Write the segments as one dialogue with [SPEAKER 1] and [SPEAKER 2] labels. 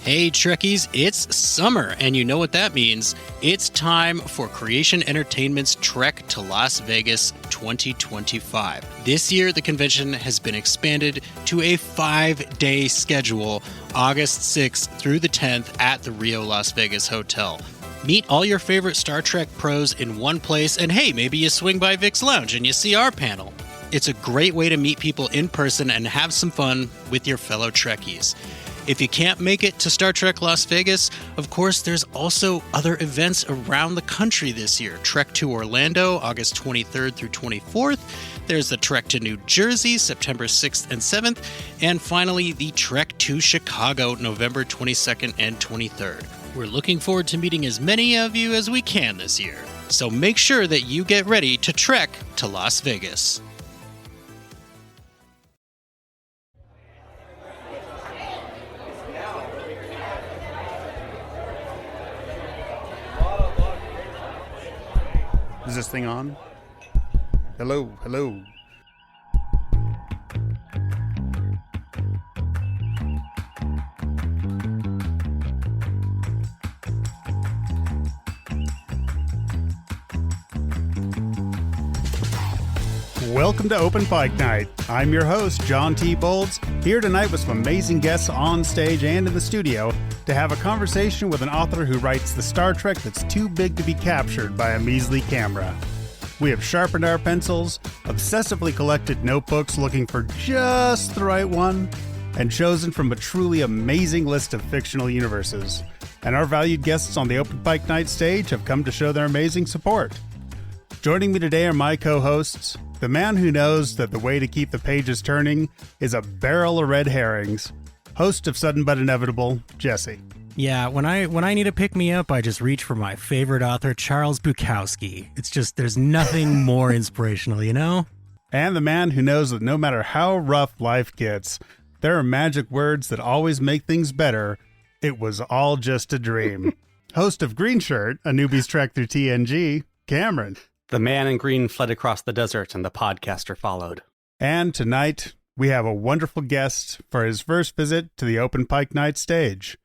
[SPEAKER 1] Hey Trekkies, it's summer, and you know what that means. It's time for Creation Entertainment's Trek to Las Vegas 2025. This year, the convention has been expanded to a 5-day schedule, August 6th through the 10th at the Rio Las Vegas Hotel. Meet all your favorite Star Trek pros in one place, and hey, maybe you swing by Vic's Lounge and you see our panel. It's a great way to meet people in person and have some fun with your fellow Trekkies. If you can't make it to Star Trek Las Vegas, of course, there's also other events around the country this year. Trek to Orlando, August 23rd through 24th. There's the Trek to New Jersey, September 6th and 7th. And finally, the Trek to Chicago, November 22nd and 23rd. We're looking forward to meeting as many of you as we can this year. So make sure that you get ready to trek to Las Vegas.
[SPEAKER 2] Is this thing on? Hello, hello. Welcome to Open Pike Night. I'm your host, John T. Bolds, here tonight with some amazing guests on stage and in the studio to have a conversation with an author who writes the Star Trek that's too big to be captured by a measly camera. We have sharpened our pencils, obsessively collected notebooks looking for just the right one, and chosen from a truly amazing list of fictional universes. And our valued guests on the Open Pike Night Stage have come to show their amazing support. Joining me today are my co-hosts, the man who knows that the way to keep the pages turning is a barrel of red herrings, host of Sudden But Inevitable, Jesse.
[SPEAKER 3] Yeah, when I need to pick me up, I just reach for my favorite author, Charles Bukowski. It's just, there's nothing more inspirational, you know?
[SPEAKER 2] And the man who knows that no matter how rough life gets, there are magic words that always make things better. It was all just a dream. Host of Green Shirt, a newbie's trek through TNG, Cameron.
[SPEAKER 4] The man in green fled across the desert, and the podcaster followed.
[SPEAKER 2] And tonight, we have a wonderful guest for his first visit to the Open Pike Night Stage.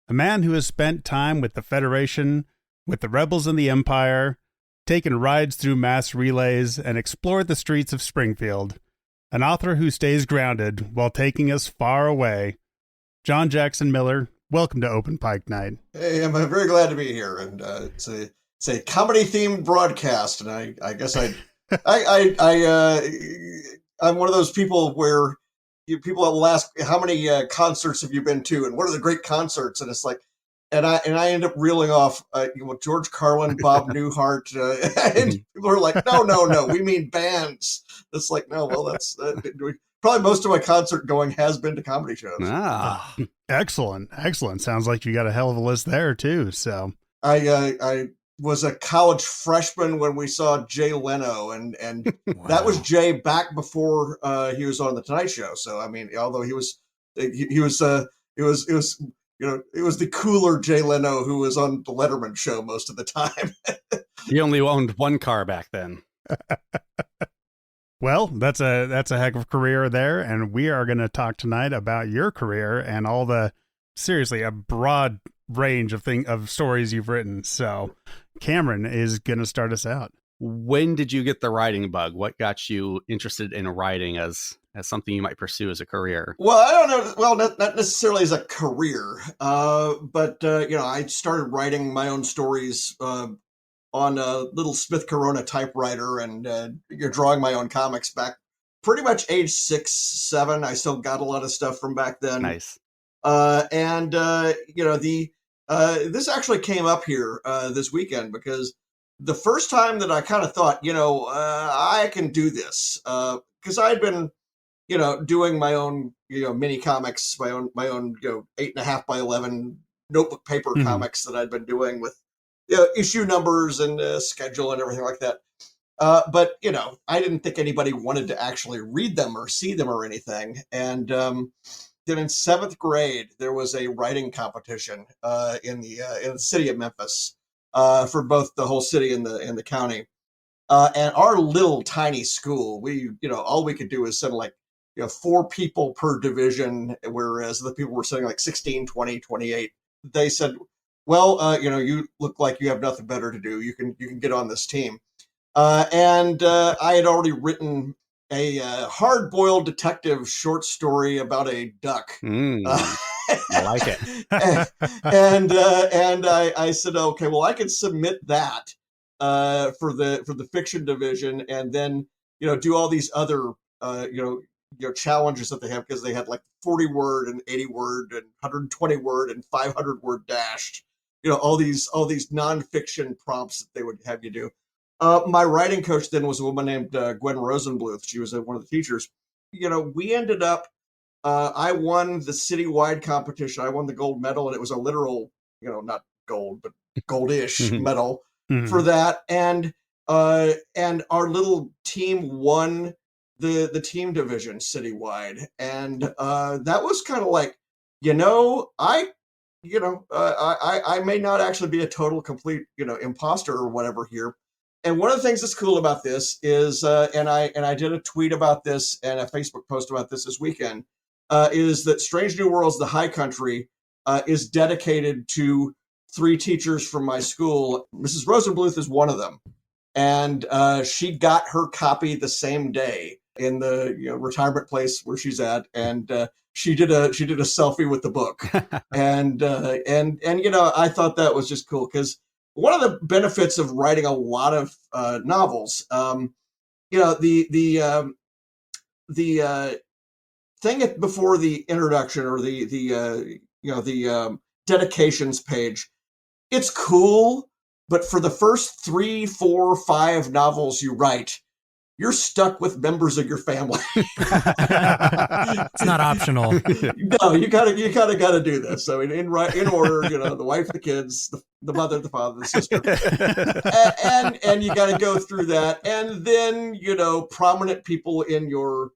[SPEAKER 2] A man who has spent time with the Federation, with the Rebels and the Empire, taken rides through mass relays, and explored the streets of Springfield. An author who stays grounded while taking us far away. John Jackson Miller, welcome to Open Pike Night.
[SPEAKER 5] Hey, I'm very glad to be here, and it's a comedy-themed broadcast, and I guess I'm one of those people where people will ask, how many concerts have you been to, and what are the great concerts? And it's like, and I end up reeling off George Carlin, Bob Newhart, and people are like, no, we mean bands. It's like, no, well, that's probably most of my concert going has been to comedy shows.
[SPEAKER 2] Ah, excellent. Sounds like you got a hell of a list there too. So
[SPEAKER 5] I was a college freshman when we saw Jay Leno, and wow. That was Jay back before he was on the Tonight Show. So I mean, although it was the cooler Jay Leno who was on the Letterman show most of the time.
[SPEAKER 4] He only owned one car back then.
[SPEAKER 2] Well, that's a heck of a career there, and we are going to talk tonight about your career and all the seriously a broad range of stories you've written. So Cameron is going to start us out.
[SPEAKER 4] When did you get the writing bug? What got you interested in writing as something you might pursue as a career?
[SPEAKER 5] Well, I don't know. Well, not necessarily as a career, but I started writing my own stories on a little Smith Corona typewriter, and drawing my own comics back pretty much age 6, 7. I still got a lot of stuff from back then.
[SPEAKER 4] Nice.
[SPEAKER 5] This actually came up here this weekend because the first time that I kind of thought, I can do this, because I'd been, doing my own, mini comics, my own 8.5 by 11 notebook paper comics that I'd been doing with issue numbers and schedule and everything like that. But I didn't think anybody wanted to actually read them or see them or anything. And then in 7th grade, there was a writing competition in the city of Memphis for both the whole city and the county. And our little tiny school, all we could do is send like 4 people per division, whereas the people were saying like 16, 20, 28. They said, well, you look like you have nothing better to do. You can get on this team. And I had already written a hard-boiled detective short story about a duck.
[SPEAKER 4] I like it.
[SPEAKER 5] and I said, okay, well, I can submit that for the fiction division, and then do all these other challenges that they have, because they had like 40 word and 80 word and 120 word and 500 word dashed. All these nonfiction prompts that they would have you do. My writing coach then was a woman named Gwen Rosenbluth. She was one of the teachers. We ended up, I won the citywide competition. I won the gold medal, and it was a literal, not gold, but goldish medal for that. And our little team won the team division citywide. And that was kind of like, I may not actually be a total complete, imposter or whatever here. And one of the things that's cool about this is, and I did a tweet about this and a Facebook post about this weekend, is that Strange New Worlds, the High Country, is dedicated to 3 teachers from my school. Mrs. Rosenbluth is one of them. And she got her copy the same day in the retirement place where she's at. And she did a selfie with the book. and I thought that was just cool, because one of the benefits of writing a lot of novels, the thing before the introduction or the dedications page, it's cool, but for the first 3, 4, 5 novels you write, you're stuck with members of your family.
[SPEAKER 3] It's not optional.
[SPEAKER 5] No, you gotta do this. I mean, in order, the wife, the kids, the mother, the father, the sister, and you got to go through that, and then prominent people in your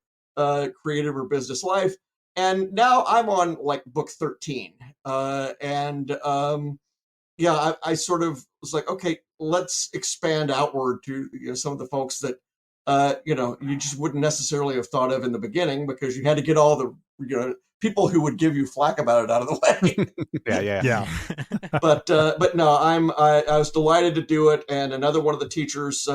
[SPEAKER 5] creative or business life. And now I'm on like book 13, I sort of was like, okay, let's expand outward to some of the folks that you just wouldn't necessarily have thought of in the beginning, because you had to get all the people who would give you flack about it out of the way.
[SPEAKER 4] Yeah.
[SPEAKER 5] But no, I was delighted to do it. And another one of the teachers,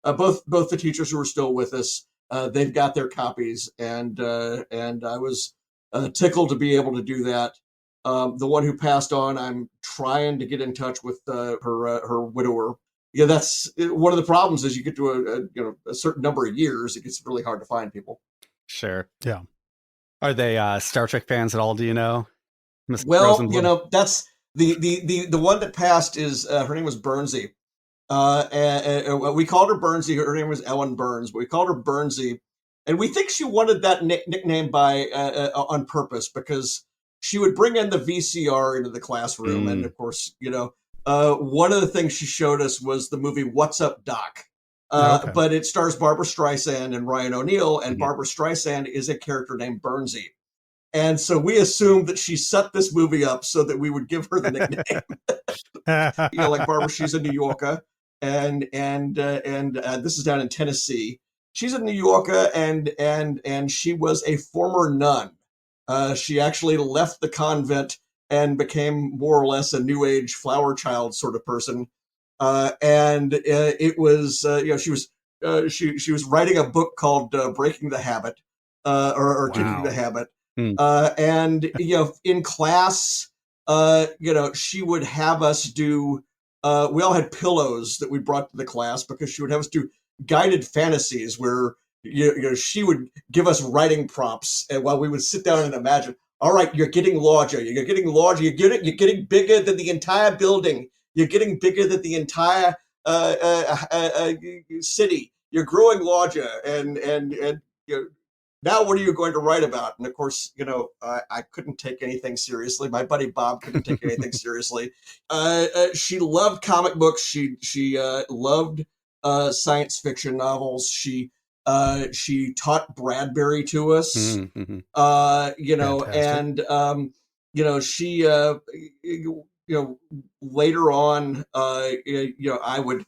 [SPEAKER 5] both the teachers who are still with us, they've got their copies, and I was tickled to be able to do that. The one who passed on, I'm trying to get in touch with her widower. Yeah, that's one of the problems. Is you get to a certain number of years, it gets really hard to find people.
[SPEAKER 4] Sure.
[SPEAKER 2] Yeah.
[SPEAKER 4] Are they Star Trek fans at all? Do you know? Ms.
[SPEAKER 5] Well,
[SPEAKER 4] Rosenbluth?
[SPEAKER 5] that's the one that passed is her name was Burnsy. And we called her Burnsy. Her name was Ellen Burns, but we called her Burnsy, and we think she wanted that nickname on purpose, because she would bring in the VCR into the classroom, and of course, one of the things she showed us was the movie What's Up, Doc?
[SPEAKER 2] Okay.
[SPEAKER 5] But it stars Barbara Streisand and Ryan O'Neal, and Barbara Streisand is a character named Burnsy. And so we assumed that she set this movie up so that we would give her the nickname. Like Barbara, she's a New Yorker, and this is down in Tennessee. She's a New Yorker, and she was a former nun. She actually left the convent and became more or less a new age flower child sort of person. It was, she was writing a book called Breaking the Habit, or Kicking the Habit. In class, she would have us do, we all had pillows that we brought to the class, because she would have us do guided fantasies where, she would give us writing prompts, and while we would sit down and imagine, all right, you're getting larger. You're getting larger. You're getting bigger than the entire building. You're getting bigger than the entire city. You're growing larger, and now what are you going to write about? And of course, I couldn't take anything seriously. My buddy Bob couldn't take anything seriously. She loved comic books. She loved science fiction novels. She taught Bradbury to us,
[SPEAKER 2] Fantastic.
[SPEAKER 5] she, later on, I would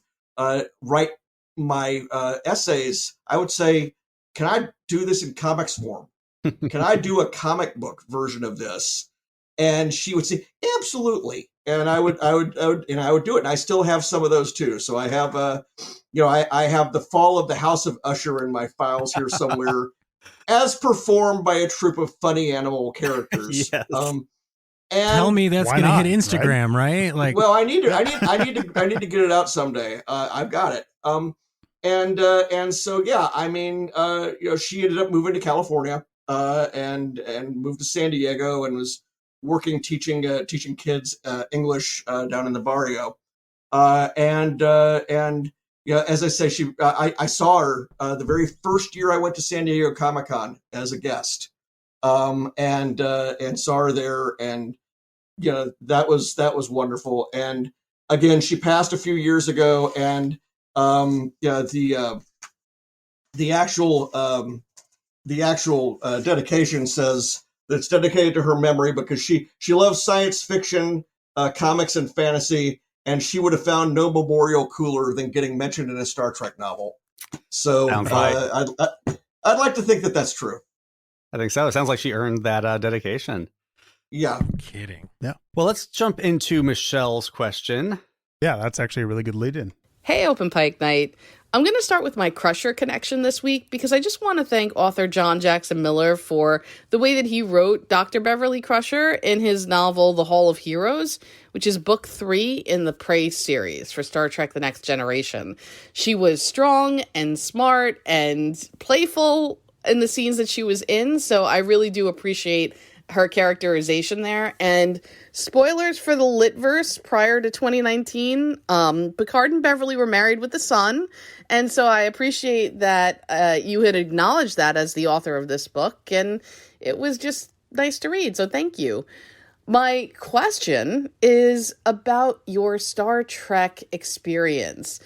[SPEAKER 5] write my essays. I would say, can I do this in comics form? Can I do a comic book version of this? And she would say, absolutely. And I would do it. And I still have some of those too. So I have I have the Fall of the House of Usher in my files here somewhere, as performed by a troupe of funny animal characters.
[SPEAKER 4] Yes.
[SPEAKER 5] And
[SPEAKER 3] Tell me that's
[SPEAKER 2] why
[SPEAKER 3] going to
[SPEAKER 2] not,
[SPEAKER 3] hit Instagram, right? Like,
[SPEAKER 5] well, I need to get it out someday. I've got it. And so yeah, I mean, she ended up moving to California, and moved to San Diego and was working teaching kids English down in the barrio. And as I say, I saw her the very first year I went to San Diego Comic-Con as a guest, and saw her there, and that was wonderful. And again, she passed a few years ago, and the actual dedication says that it's dedicated to her memory because she loves science fiction, comics, and fantasy, and she would have found no memorial cooler than getting mentioned in a Star Trek novel. So I'd like to think that that's true.
[SPEAKER 4] I think so. It sounds like she earned that dedication.
[SPEAKER 5] Yeah.
[SPEAKER 3] kidding.
[SPEAKER 4] Well, let's jump into Michelle's question.
[SPEAKER 2] Yeah, that's actually a really good lead in.
[SPEAKER 6] Hey, Open Pike Night. I'm going to start with my Crusher connection this week because I just want to thank author John Jackson Miller for the way that he wrote Dr. Beverly Crusher in his novel The Hall of Heroes, which is book 3 in the Prey series for Star Trek The Next Generation. She was strong and smart and playful in the scenes that she was in, so I really do appreciate her characterization there. And spoilers for the Litverse prior to 2019, Picard and Beverly were married with a son, and so I appreciate that you had acknowledged that as the author of this book, and it was just nice to read, so thank you. My question is about your Star Trek experience.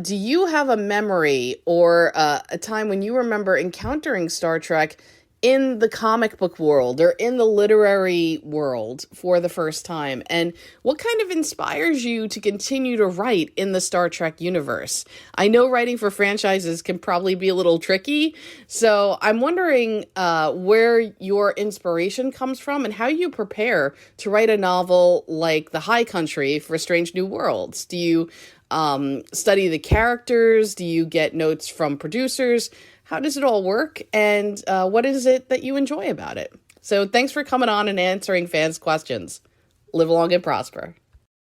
[SPEAKER 6] Do you have a memory or a time when you remember encountering Star Trek in the comic book world or in the literary world for the first time? And what kind of inspires you to continue to write in the Star Trek universe? I know writing for franchises can probably be a little tricky, so I'm wondering where your inspiration comes from and how you prepare to write a novel like The High Country for Strange New Worlds. Do you study the characters? Do you get notes from producers? How does it all work? And what is it that you enjoy about it? So thanks for coming on and answering fans' questions. Live long and prosper.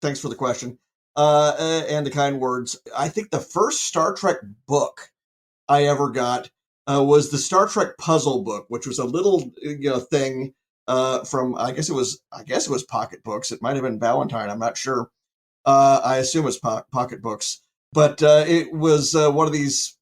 [SPEAKER 5] Thanks for the question and the kind words. I think the first Star Trek book I ever got was the Star Trek puzzle book, which was a little thing from I guess it was Pocket Books. It might have been Valentine. I'm not sure. I assume it's Pocket Books, but it was one of these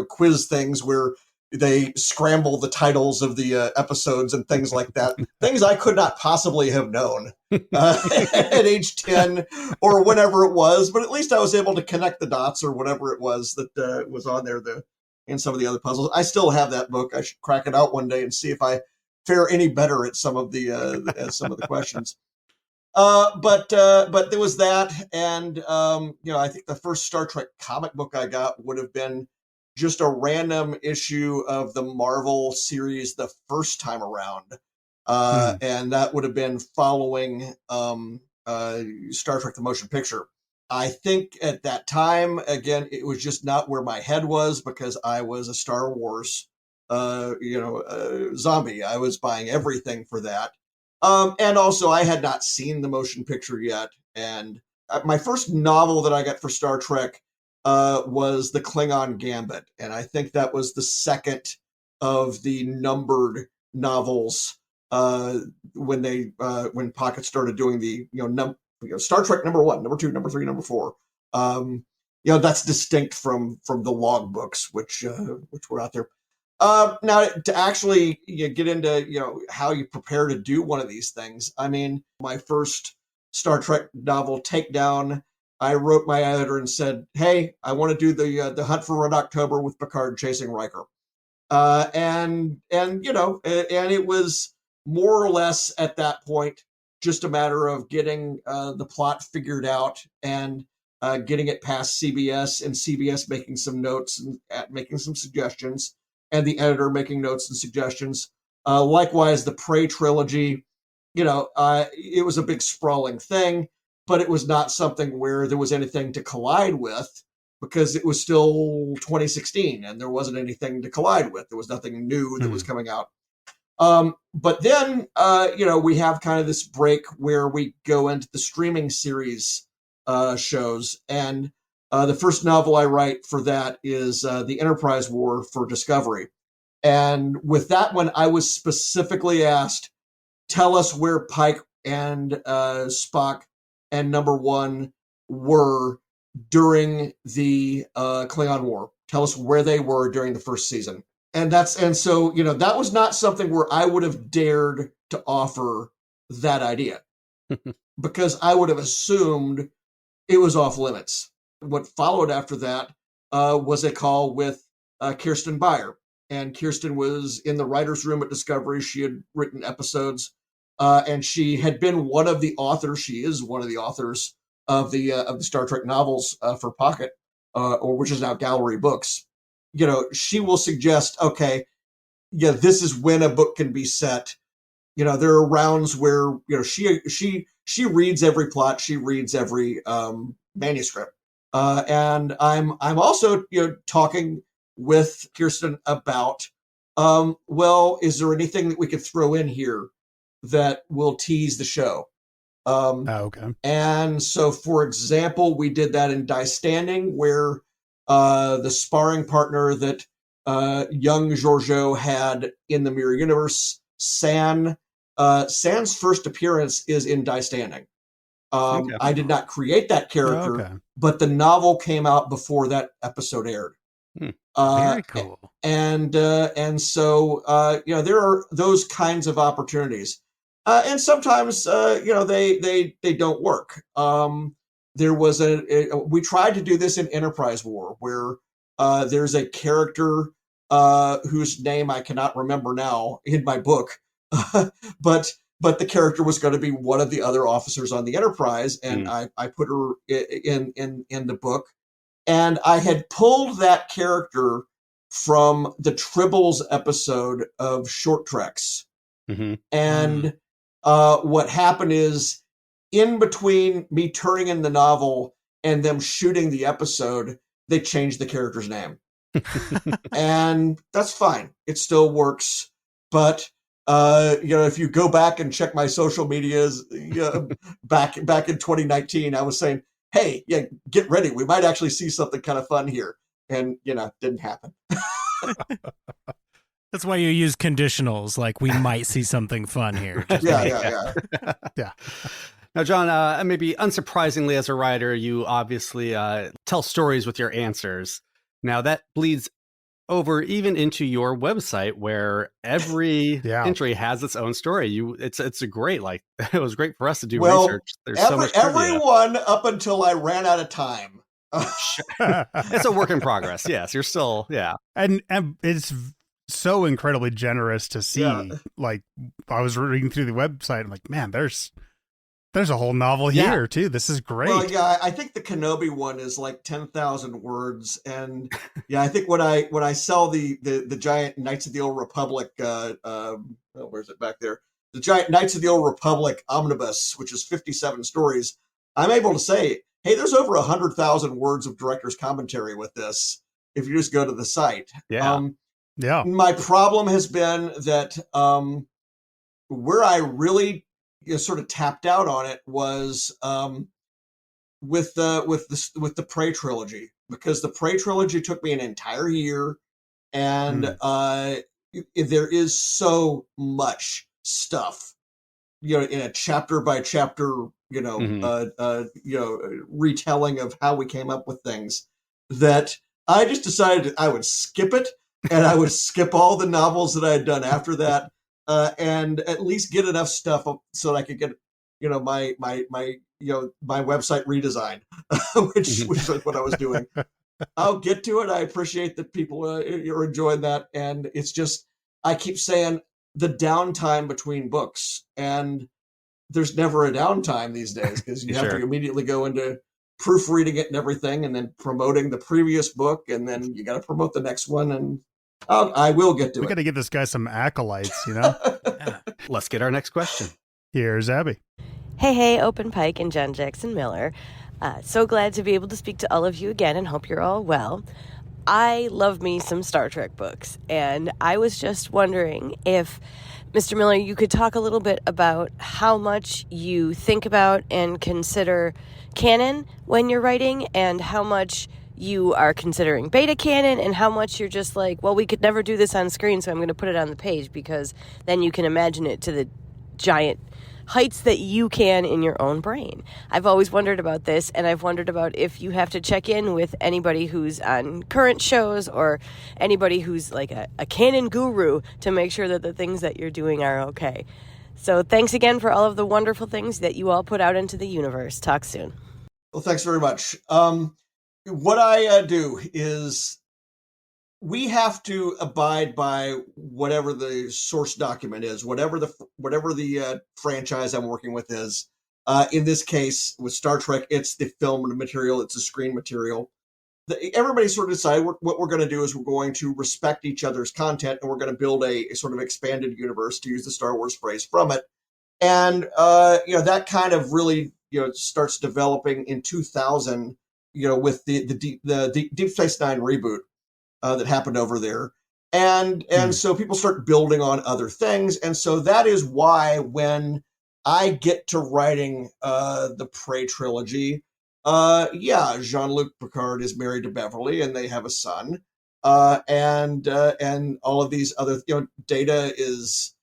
[SPEAKER 5] quiz things where they scramble the titles of the episodes and things like that. Things I could not possibly have known at age 10 or whenever it was, but at least I was able to connect the dots or whatever it was that was on there in some of the other puzzles. I still have that book. I should crack it out one day and see if I fare any better at some of the questions. But there was that, and I think the first Star Trek comic book I got would have been just a random issue of the Marvel series the first time around, and that would have been following Star Trek: The Motion Picture. I think at that time, again, it was just not where my head was because I was a Star Wars, zombie. I was buying everything for that. And also, I had not seen the motion picture yet. And my first novel that I got for Star Trek was The Klingon Gambit. And I think that was the second of the numbered novels when Pocket started doing the Star Trek number 1, number 2, number 3, number 4. That's distinct from the log books, which were out there. Now, to actually get into how you prepare to do one of these things, I mean, my first Star Trek novel, Takedown, I wrote my editor and said, "Hey, I want to do the Hunt for Red October with Picard chasing Riker," and it was more or less at that point just a matter of getting the plot figured out and getting it past CBS and CBS making some notes and making some suggestions. and the editor making notes and suggestions. Likewise, the Prey trilogy, it was a big sprawling thing, but it was not something where there was anything to collide with because it was still 2016 and there wasn't anything to collide with. There was nothing new that was coming out. But then, we have kind of this break where we go into the streaming series shows. And the first novel I write for that is The Enterprise War for Discovery. And with that one, I was specifically asked, tell us where Pike and Spock and Number One were during the Klingon War. Tell us where they were during the first season. So that was not something where I would have dared to offer that idea because I would have assumed it was off limits. What followed after that was a call with Kirsten Beyer. And Kirsten was in the writer's room at Discovery. She had written episodes, and she had been one of the authors. She is one of the authors of the Star Trek novels for Pocket, or which is now Gallery Books. She will suggest, okay, this is when a book can be set. There are rounds where she reads every plot, she reads every manuscript, and I'm also talking with Kirsten about, is there anything that we could throw in here that will tease the show?
[SPEAKER 2] Okay.
[SPEAKER 5] And so, for example, we did that in Die Standing, where the sparring partner that young Giorgio had in the Mirror Universe, San's first appearance is in Die Standing.
[SPEAKER 4] Okay.
[SPEAKER 5] I did not create that character, but the novel came out before that episode aired.
[SPEAKER 3] Very cool.
[SPEAKER 5] And so there are those kinds of opportunities, and sometimes they don't work. There was we tried to do this in Enterprise War, where there's a character whose name I cannot remember now in my book, but the character was going to be one of the other officers on the Enterprise, and I put her in the book, and I had pulled that character from the Tribbles episode of Short Treks, and what happened is, in between me turning in the novel and them shooting the episode, they changed the character's name. And that's fine. It still works. But, if you go back and check my social medias back in 2019, I was saying, hey, get ready. We might actually see something kind of fun here. And, didn't happen.
[SPEAKER 3] That's why you use conditionals, like we might see something fun here.
[SPEAKER 5] Yeah.
[SPEAKER 4] Now, John, maybe unsurprisingly as a writer, you obviously tell stories with your answers. Now, that bleeds over even into your website, where every entry has its own story. It's a great, it was great for us to do research. There's so much trivia.
[SPEAKER 5] Everyone up until I ran out of time.
[SPEAKER 4] It's a work in progress. Yes, you're still,
[SPEAKER 2] And it's so incredibly generous to see. Like, I was reading through the website, I'm like, man, there's a whole novel here too. This is great.
[SPEAKER 5] Well, I think the Kenobi one is like 10,000 words, and I think when I sell the giant Knights of the Old Republic, where's it back there? The giant Knights of the Old Republic omnibus, which is 57 stories, I'm able to say, hey, there's over 100,000 words of director's commentary with this. If you just go to the site, My problem has been that where I really sort of tapped out on it was with the Prey trilogy, because the Prey trilogy took me an entire year, and there is so much stuff, in a chapter by chapter, retelling of how we came up with things, that I just decided I would skip it, and I would skip all the novels that I had done after that. And at least get enough stuff so that I could get, my website redesigned, which is what I was doing. I'll get to it. I appreciate that people are enjoying that, and it's just, I keep saying the downtime between books, and there's never a downtime these days, because you have to immediately go into proofreading it and everything, and then promoting the previous book, and then you got to promote the next one, and I will get to
[SPEAKER 2] We
[SPEAKER 5] it.
[SPEAKER 2] got to give this guy some acolytes, you know?
[SPEAKER 3] Yeah.
[SPEAKER 4] Let's get our next question.
[SPEAKER 2] Here's Abby.
[SPEAKER 7] Hey, Open Pike and John Jackson Miller. So glad to be able to speak to all of you again and hope you're all well. I love me some Star Trek books, and I was just wondering if, Mr. Miller, you could talk a little bit about how much you think about and consider canon when you're writing, and how much you are considering beta canon, and how much you're just like, well, we could never do this on screen, so I'm going to put it on the page, because then you can imagine it to the giant heights that you can in your own brain. I've always wondered about this, and I've wondered about if you have to check in with anybody who's on current shows or anybody who's like a canon guru to make sure that the things that you're doing are okay. So thanks again for all of the wonderful things that you all put out into the universe. Talk soon.
[SPEAKER 5] Well, thanks very much. What I do is we have to abide by whatever the source document is, whatever the franchise I'm working with is. In this case, with Star Trek, it's the film material, it's the screen material. Everybody sort of decided what we're going to do is we're going to respect each other's content, and we're going to build a sort of expanded universe, to use the Star Wars phrase, from it. And that kind of really starts developing in 2000. With the Deep Space Nine reboot. That happened over there. And so people start building on other things. And so that is why when I get to writing the Prey trilogy, Jean-Luc Picard is married to Beverly and they have a son. And all of these other, Data is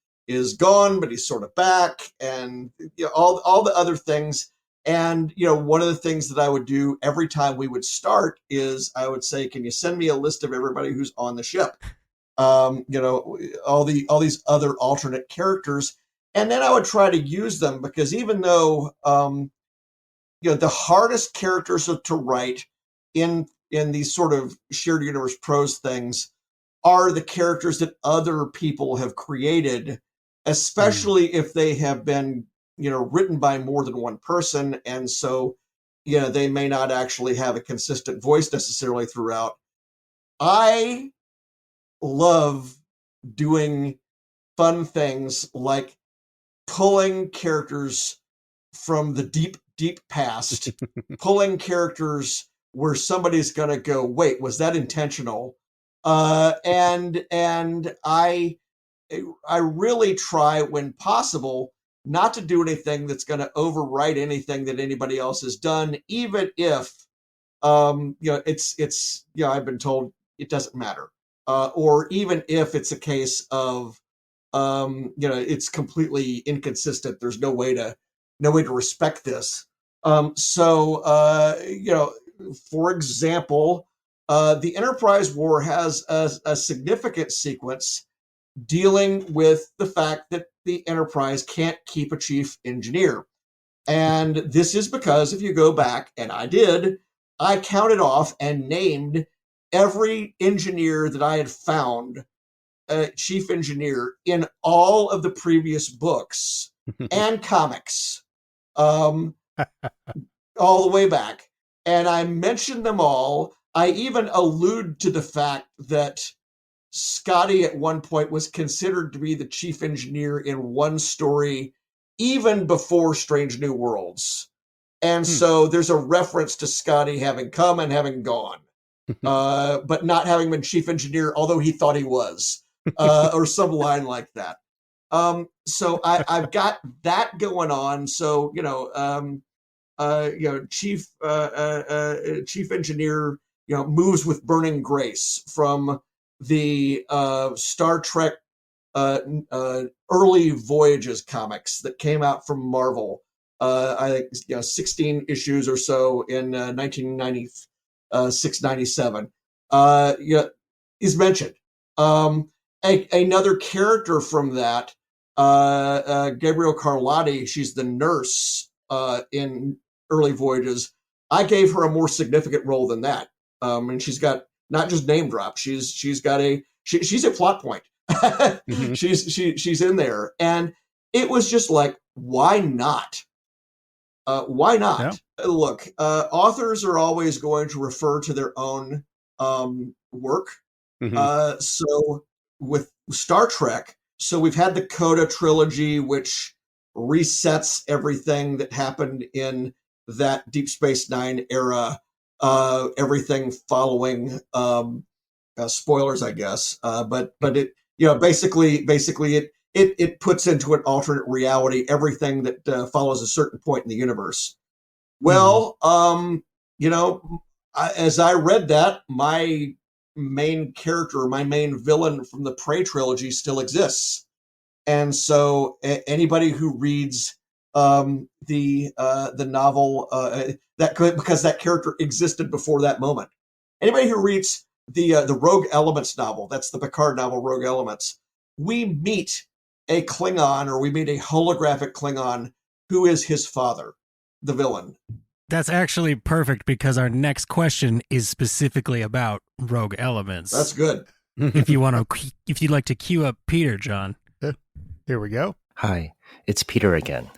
[SPEAKER 5] gone, but he's sort of back, and all the other things. And, one of the things that I would do every time we would start is I would say, can you send me a list of everybody who's on the ship? All these other alternate characters. And then I would try to use them, because even though, the hardest characters to write in these sort of shared universe prose things are the characters that other people have created, especially if they have been written by more than one person. And so, they may not actually have a consistent voice necessarily throughout. I love doing fun things like pulling characters from the deep, deep past, pulling characters where somebody's going to go, wait, was that intentional? And I really try, when possible, not to do anything that's going to overwrite anything that anybody else has done, even if, it's I've been told it doesn't matter. Or even if it's a case of, it's completely inconsistent. There's no way to respect this. For example, the Enterprise War has a significant sequence dealing with the fact that the Enterprise can't keep a chief engineer. And this is because if you go back, and I counted off and named every engineer that I had found, chief engineer, in all of the previous books and comics, all the way back. And I mentioned them all. I even allude to the fact that Scotty at one point was considered to be the chief engineer in one story, even before Strange New Worlds. And so there's a reference to Scotty having come and having gone, but not having been chief engineer, although he thought he was, or some line like that. So I've got that going on. So, chief engineer, moves with burning grace from the Star Trek early Voyages comics that came out from Marvel. I think 16 issues or so in 1996, 97. Is mentioned. Another character from that, Gabrielle Carlotti, she's the nurse in early Voyages. I gave her a more significant role than that. And she's got not just name drop. She's got she's a plot point. Mm-hmm. She's in there, and it was just like, why not? Why not? Yeah. Look, authors are always going to refer to their own work, So with Star Trek, so we've had the Coda trilogy, which resets everything that happened in that Deep Space Nine era, everything following spoilers, I guess. But it, basically it puts into an alternate reality everything that follows a certain point in the universe. Well, as I read that, my main character, my main villain from the Prey trilogy still exists. And so anybody who reads the novel because that character existed before that moment. Anybody who reads the Rogue Elements novel, that's the Picard novel, Rogue Elements, we meet a Klingon, or we meet a holographic Klingon who is his father, the villain.
[SPEAKER 3] That's actually perfect, because our next question is specifically about Rogue Elements.
[SPEAKER 5] That's good.
[SPEAKER 3] If you'd like to cue up Peter, John.
[SPEAKER 2] Here we go.
[SPEAKER 8] Hi, it's Peter again.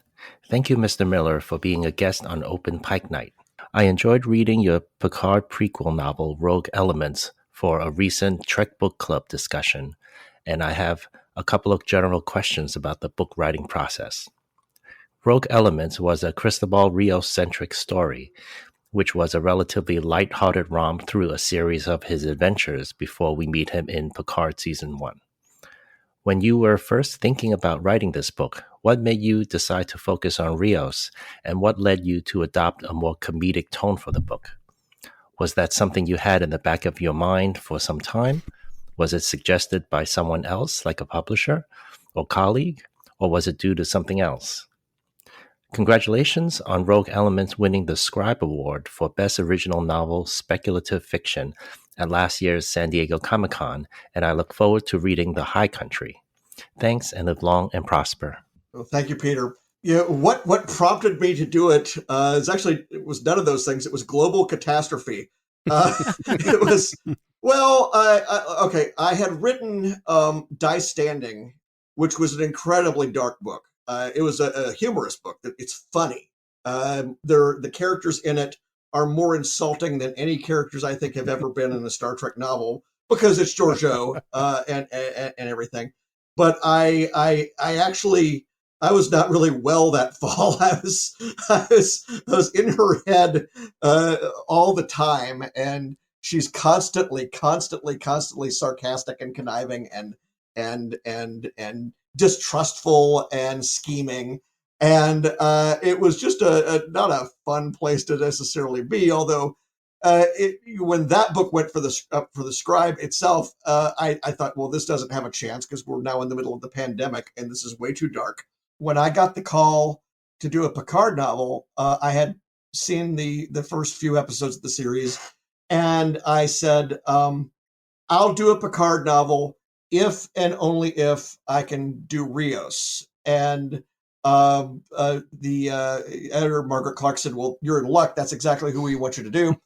[SPEAKER 8] Thank you, Mr. Miller, for being a guest on Open Pike Night. I enjoyed reading your Picard prequel novel, Rogue Elements, for a recent Trek Book Club discussion, and I have a couple of general questions about the book writing process. Rogue Elements was a Cristobal Rios-centric story, which was a relatively light-hearted romp through a series of his adventures before we meet him in Picard Season 1. When you were first thinking about writing this book, what made you decide to focus on Rios, and what led you to adopt a more comedic tone for the book? Was that something you had in the back of your mind for some time? Was it suggested by someone else, like a publisher or colleague, or was it due to something else? Congratulations on Rogue Elements winning the Scribe Award for Best Original Novel Speculative Fiction at last year's San Diego Comic-Con, and I look forward to reading The High Country. Thanks, and live long and prosper.
[SPEAKER 5] Well, thank you, Peter. What prompted me to do it it was none of those things. It was global catastrophe. It was, I had written Die Standing, which was an incredibly dark book. It was a humorous book. It's funny. The characters in it are more insulting than any characters I think have ever been in a Star Trek novel, because it's Georgiou and everything. But I was not really well that fall. I was in her head all the time, and she's constantly sarcastic and conniving and distrustful and scheming. And it was just not a fun place to necessarily be. Although when that book went for the Scribe itself, I thought, well, this doesn't have a chance because we're now in the middle of the pandemic and this is way too dark. When I got the call to do a Picard novel, I had seen the first few episodes of the series, and I said, I'll do a Picard novel if and only if I can do Rios. And the editor, Margaret Clark, said, well, you're in luck. That's exactly who we want you to do.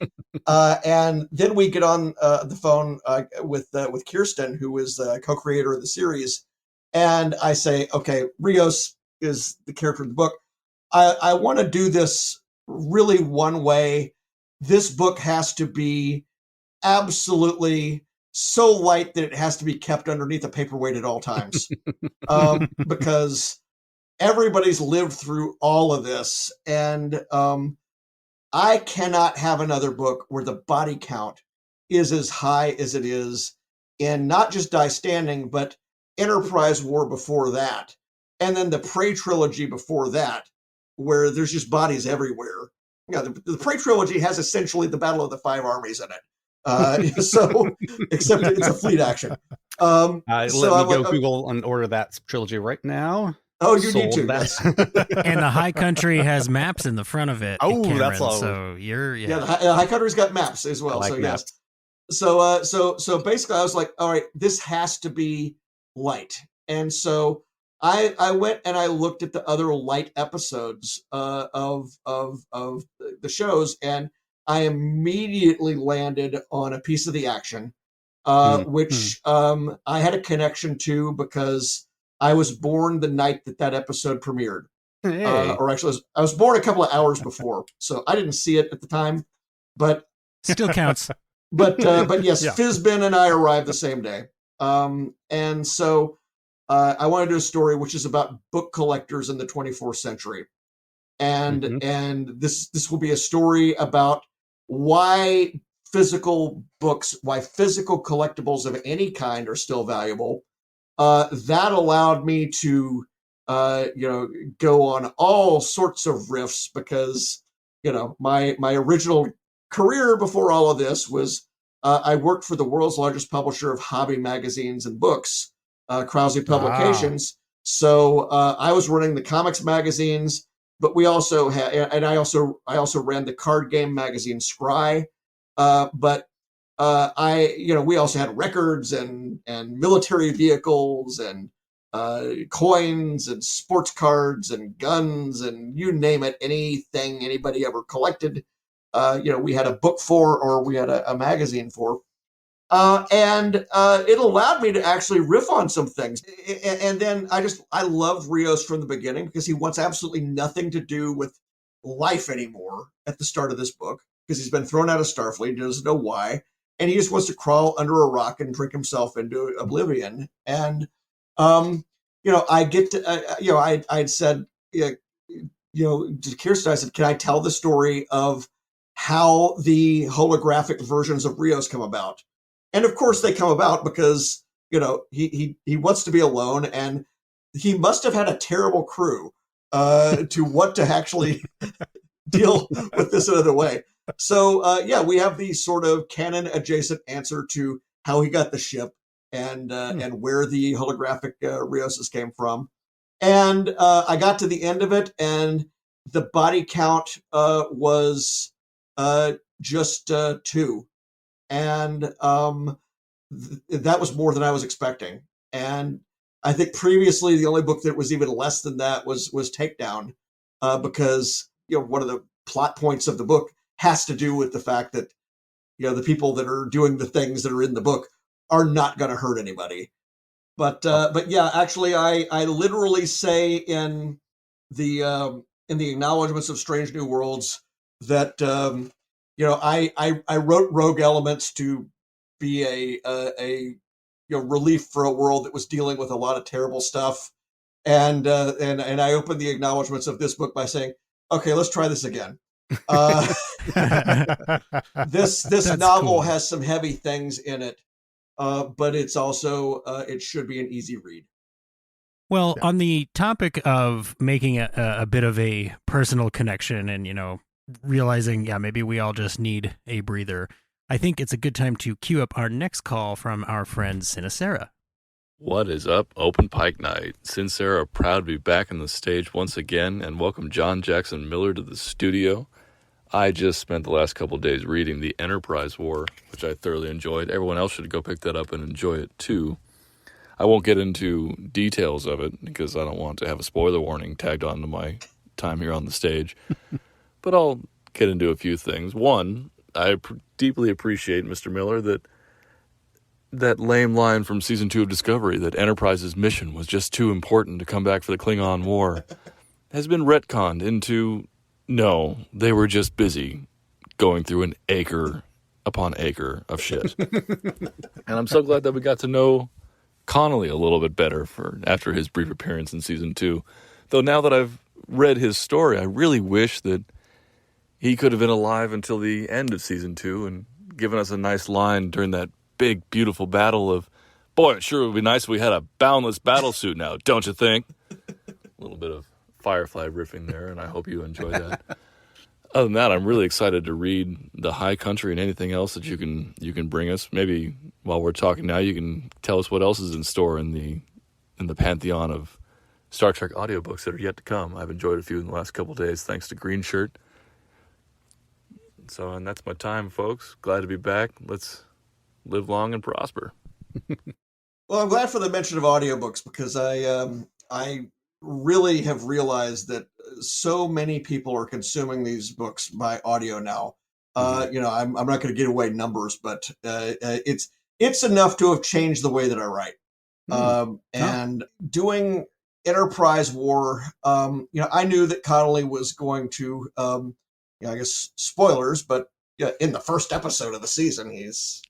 [SPEAKER 5] And then we get on the phone with Kirsten, who is the co-creator of the series. And I say, okay, Rios is the character of the book. I want to do this really one way. This book has to be absolutely so light that it has to be kept underneath a paperweight at all times. Because everybody's lived through all of this. And I cannot have another book where the body count is as high as it is in not just Die Standing, but Enterprise War before that. And then the Prey trilogy before that, where there's just bodies everywhere. The Prey trilogy has essentially the Battle of the Five Armies in it. So, except it's a fleet action.
[SPEAKER 4] Let me go Google and order that trilogy right now.
[SPEAKER 5] Oh, you need to.
[SPEAKER 3] And the High Country has maps in the front of it.
[SPEAKER 4] Oh,
[SPEAKER 3] Cameron,
[SPEAKER 4] that's all.
[SPEAKER 3] So you're
[SPEAKER 5] the High Country's got maps as well. So maps. Yes. So basically, I was like, all right, this has to be light, and so I went and I looked at the other light episodes of the shows, and I immediately landed on A Piece of the Action, which I had a connection to because I was born the night that episode premiered.
[SPEAKER 4] Hey.
[SPEAKER 5] Or actually, I was born a couple of hours before, so I didn't see it at the time, but
[SPEAKER 3] still counts.
[SPEAKER 5] but yes,
[SPEAKER 2] Yeah.
[SPEAKER 5] Fizbin and I arrived the same day. And so I want to do a story which is about book collectors in the 24th century. And this will be a story about why physical books, why physical collectibles of any kind are still valuable. That allowed me to go on all sorts of riffs because my original career before all of this was I worked for the world's largest publisher of hobby magazines and books, Krause Publications. So I was running the comics magazines, but we also had, and I also ran the card game magazine Scry. But we also had records and military vehicles and coins and sports cards and guns and you name it, anything anybody ever collected. We had a book for, or we had a magazine for. And it allowed me to actually riff on some things. And then I love Rios from the beginning because he wants absolutely nothing to do with life anymore at the start of this book because he's been thrown out of Starfleet. He doesn't know why. And he just wants to crawl under a rock and drink himself into oblivion. And, I get to, I'd said, to Kirsten, I said, can I tell the story of how the holographic versions of Rios come about? And of course they come about because, he wants to be alone and he must have had a terrible crew to want to actually deal with this another way. So, we have the sort of canon adjacent answer to how he got the ship and where the holographic Rioses came from. And I got to the end of it and the body count was just 2. And that was more than I was expecting. And I think previously the only book that was even less than that was Takedown, because one of the plot points of the book has to do with the fact that the people that are doing the things that are in the book are not going to hurt anybody. But yeah, actually, I literally say in the acknowledgments of Strange New Worlds that I wrote rogue elements to be a relief for a world that was dealing with a lot of terrible stuff, and I opened the acknowledgments of this book by saying, okay, let's try this again. This novel
[SPEAKER 3] cool.
[SPEAKER 5] has some heavy things in it, but it's also it should be an easy read.
[SPEAKER 3] Well, on the topic of making a bit of a personal connection and, realizing, maybe we all just need a breather, I think it's a good time to queue up our next call from our friend Sinacera.
[SPEAKER 9] What is up, Open Pike Night? Sinacera proud to be back on the stage once again and welcome John Jackson Miller to the studio. I just spent the last couple of days reading The Enterprise War, which I thoroughly enjoyed. Everyone else should go pick that up and enjoy it too. I won't get into details of it because I don't want to have a spoiler warning tagged on to my time here on the stage. But I'll get into a few things. One, I deeply appreciate, Mr. Miller, that lame line from Season 2 of Discovery, that Enterprise's mission was just too important to come back for the Klingon War, has been retconned into, no, they were just busy going through an acre upon acre of shit. And I'm so glad that we got to know Connolly a little bit better after his brief appearance in Season 2. Though now that I've read his story, I really wish that he could have been alive until the end of Season 2 and given us a nice line during that big, beautiful battle of, boy, it sure would be nice if we had a boundless battle suit now, don't you think? A little bit of Firefly riffing there, and I hope you enjoy that. Other than that, I'm really excited to read The High Country and anything else that you can bring us. Maybe while we're talking now, you can tell us what else is in store in the pantheon of Star Trek audiobooks that are yet to come. I've enjoyed a few in the last couple of days, thanks to Green Shirt. So, and that's my time, folks. Glad to be back. Let's live long and prosper.
[SPEAKER 5] Well, I'm glad for the mention of audiobooks because I really have realized that so many people are consuming these books by audio now. I'm not going to give away numbers, but it's enough to have changed the way that I write. And doing Enterprise War, I knew that Connolly was going to, I guess spoilers, but in the first episode of the season, he's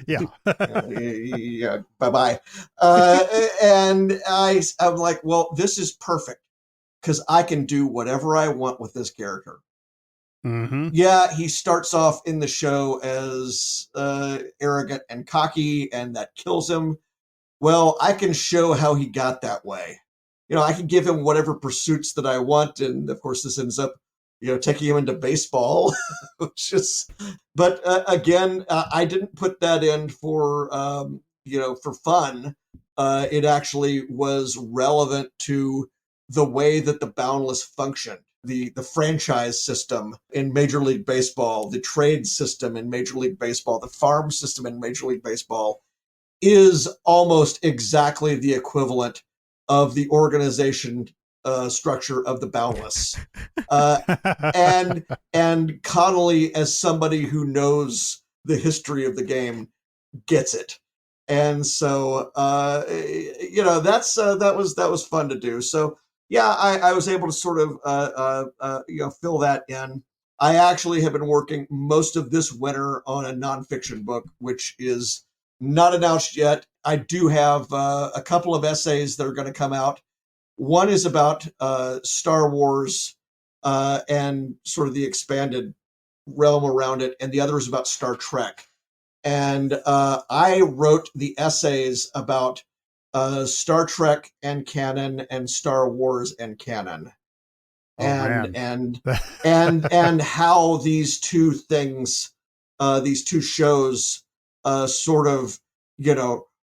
[SPEAKER 2] Yeah.
[SPEAKER 5] yeah, bye-bye. And I'm like, well, this is perfect because I can do whatever I want with this character.
[SPEAKER 2] Mm-hmm.
[SPEAKER 5] Yeah, he starts off in the show as arrogant and cocky, and that kills him. Well, I can show how he got that way. I can give him whatever pursuits that I want, and of course, this ends up, taking him into baseball, which is. But again, I didn't put that in for for fun. It actually was relevant to the way that the Boundless functioned. The franchise system in Major League Baseball, the trade system in Major League Baseball, the farm system in Major League Baseball is almost exactly the equivalent of the organization structure of the Boundless. And Connolly, as somebody who knows the history of the game, gets it. And so that was fun to do. So yeah, I was able to sort of fill that in. I actually have been working most of this winter on a nonfiction book, which is not announced yet. I do have a couple of essays that are going to come out. One is about Star Wars and sort of the expanded realm around it, and the other is about Star Trek. And I wrote the essays about Star Trek and canon and Star Wars and canon, and how these two things, these two shows, sort of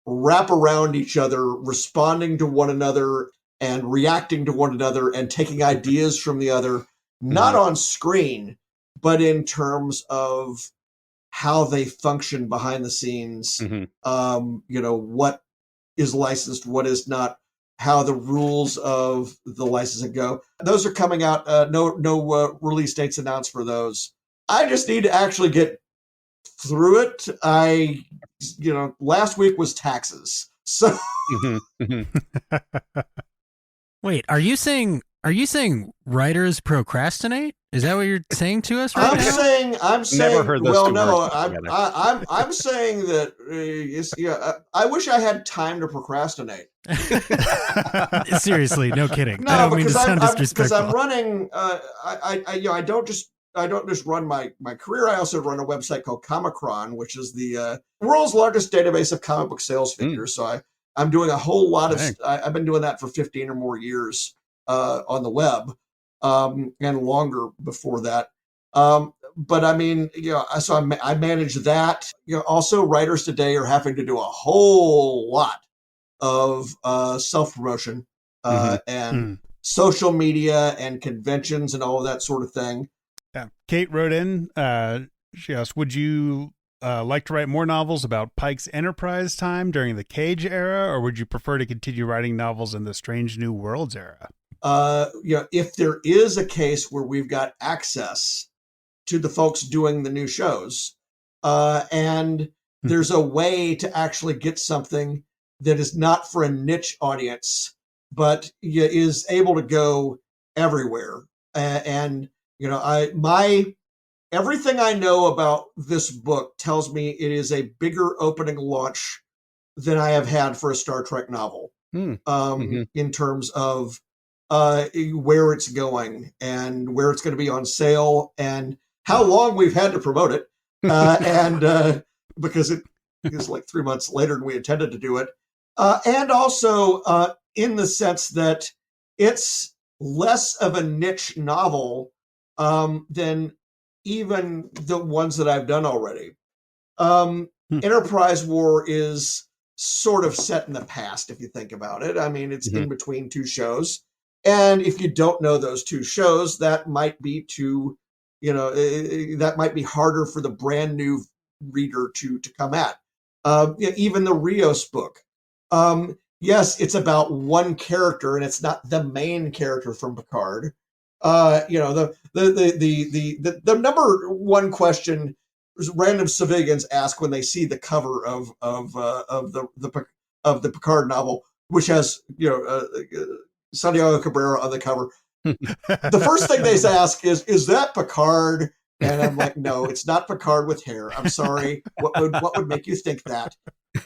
[SPEAKER 5] wrap around each other, responding to one another and reacting to one another and taking ideas from the other, not on screen, but in terms of how they function behind the scenes. What is licensed, what is not, how the rules of the licensing go. Those are coming out. No release dates announced for those. I just need to actually get through it. Last week was taxes. So
[SPEAKER 3] Wait, are you saying writers procrastinate? Is that what you're saying to us right now?
[SPEAKER 4] Never
[SPEAKER 5] I'm saying.
[SPEAKER 4] heard those
[SPEAKER 5] Well,
[SPEAKER 4] two
[SPEAKER 5] no,
[SPEAKER 4] words together.
[SPEAKER 5] I'm saying that. I wish I had time to procrastinate.
[SPEAKER 3] Seriously, no kidding.
[SPEAKER 5] No,
[SPEAKER 3] I don't mean to sound
[SPEAKER 5] because
[SPEAKER 3] disrespectful.
[SPEAKER 5] I'm running. I don't just run my career. I also run a website called Comicron, which is the world's largest database of comic book sales figures. So I'm doing a whole lot of. I've been doing that for 15 or more years on the web, and longer before that. But I mean, so I manage that. Also writers today are having to do a whole lot of self-promotion and social media and conventions and all of that sort of thing.
[SPEAKER 2] Yeah. Kate wrote in, she asked, would you like to write more novels about Pike's Enterprise time during the Cage era, or would you prefer to continue writing novels in the Strange New Worlds era?
[SPEAKER 5] If there is a case where we've got access to the folks doing the new shows, and there's a way to actually get something that is not for a niche audience, but is able to go everywhere. And everything I know about this book tells me it is a bigger opening launch than I have had for a Star Trek novel, in terms of where it's going and where it's going to be on sale and how long we've had to promote it. And because it is like 3 months later than we intended to do it. And also in the sense that it's less of a niche novel than even the ones that I've done already. Enterprise War is sort of set in the past, if you think about it. I mean, it's in between two shows. And if you don't know those two shows, that might be that might be harder for the brand new reader to come at. Even the Rios book. Yes, it's about one character and it's not the main character from Picard. The number one question random civilians ask when they see the cover of the Picard novel, which has Santiago Cabrera on the cover. The first thing they ask is that Picard? And I'm like, no, it's not Picard with hair. I'm sorry. What would make you think that?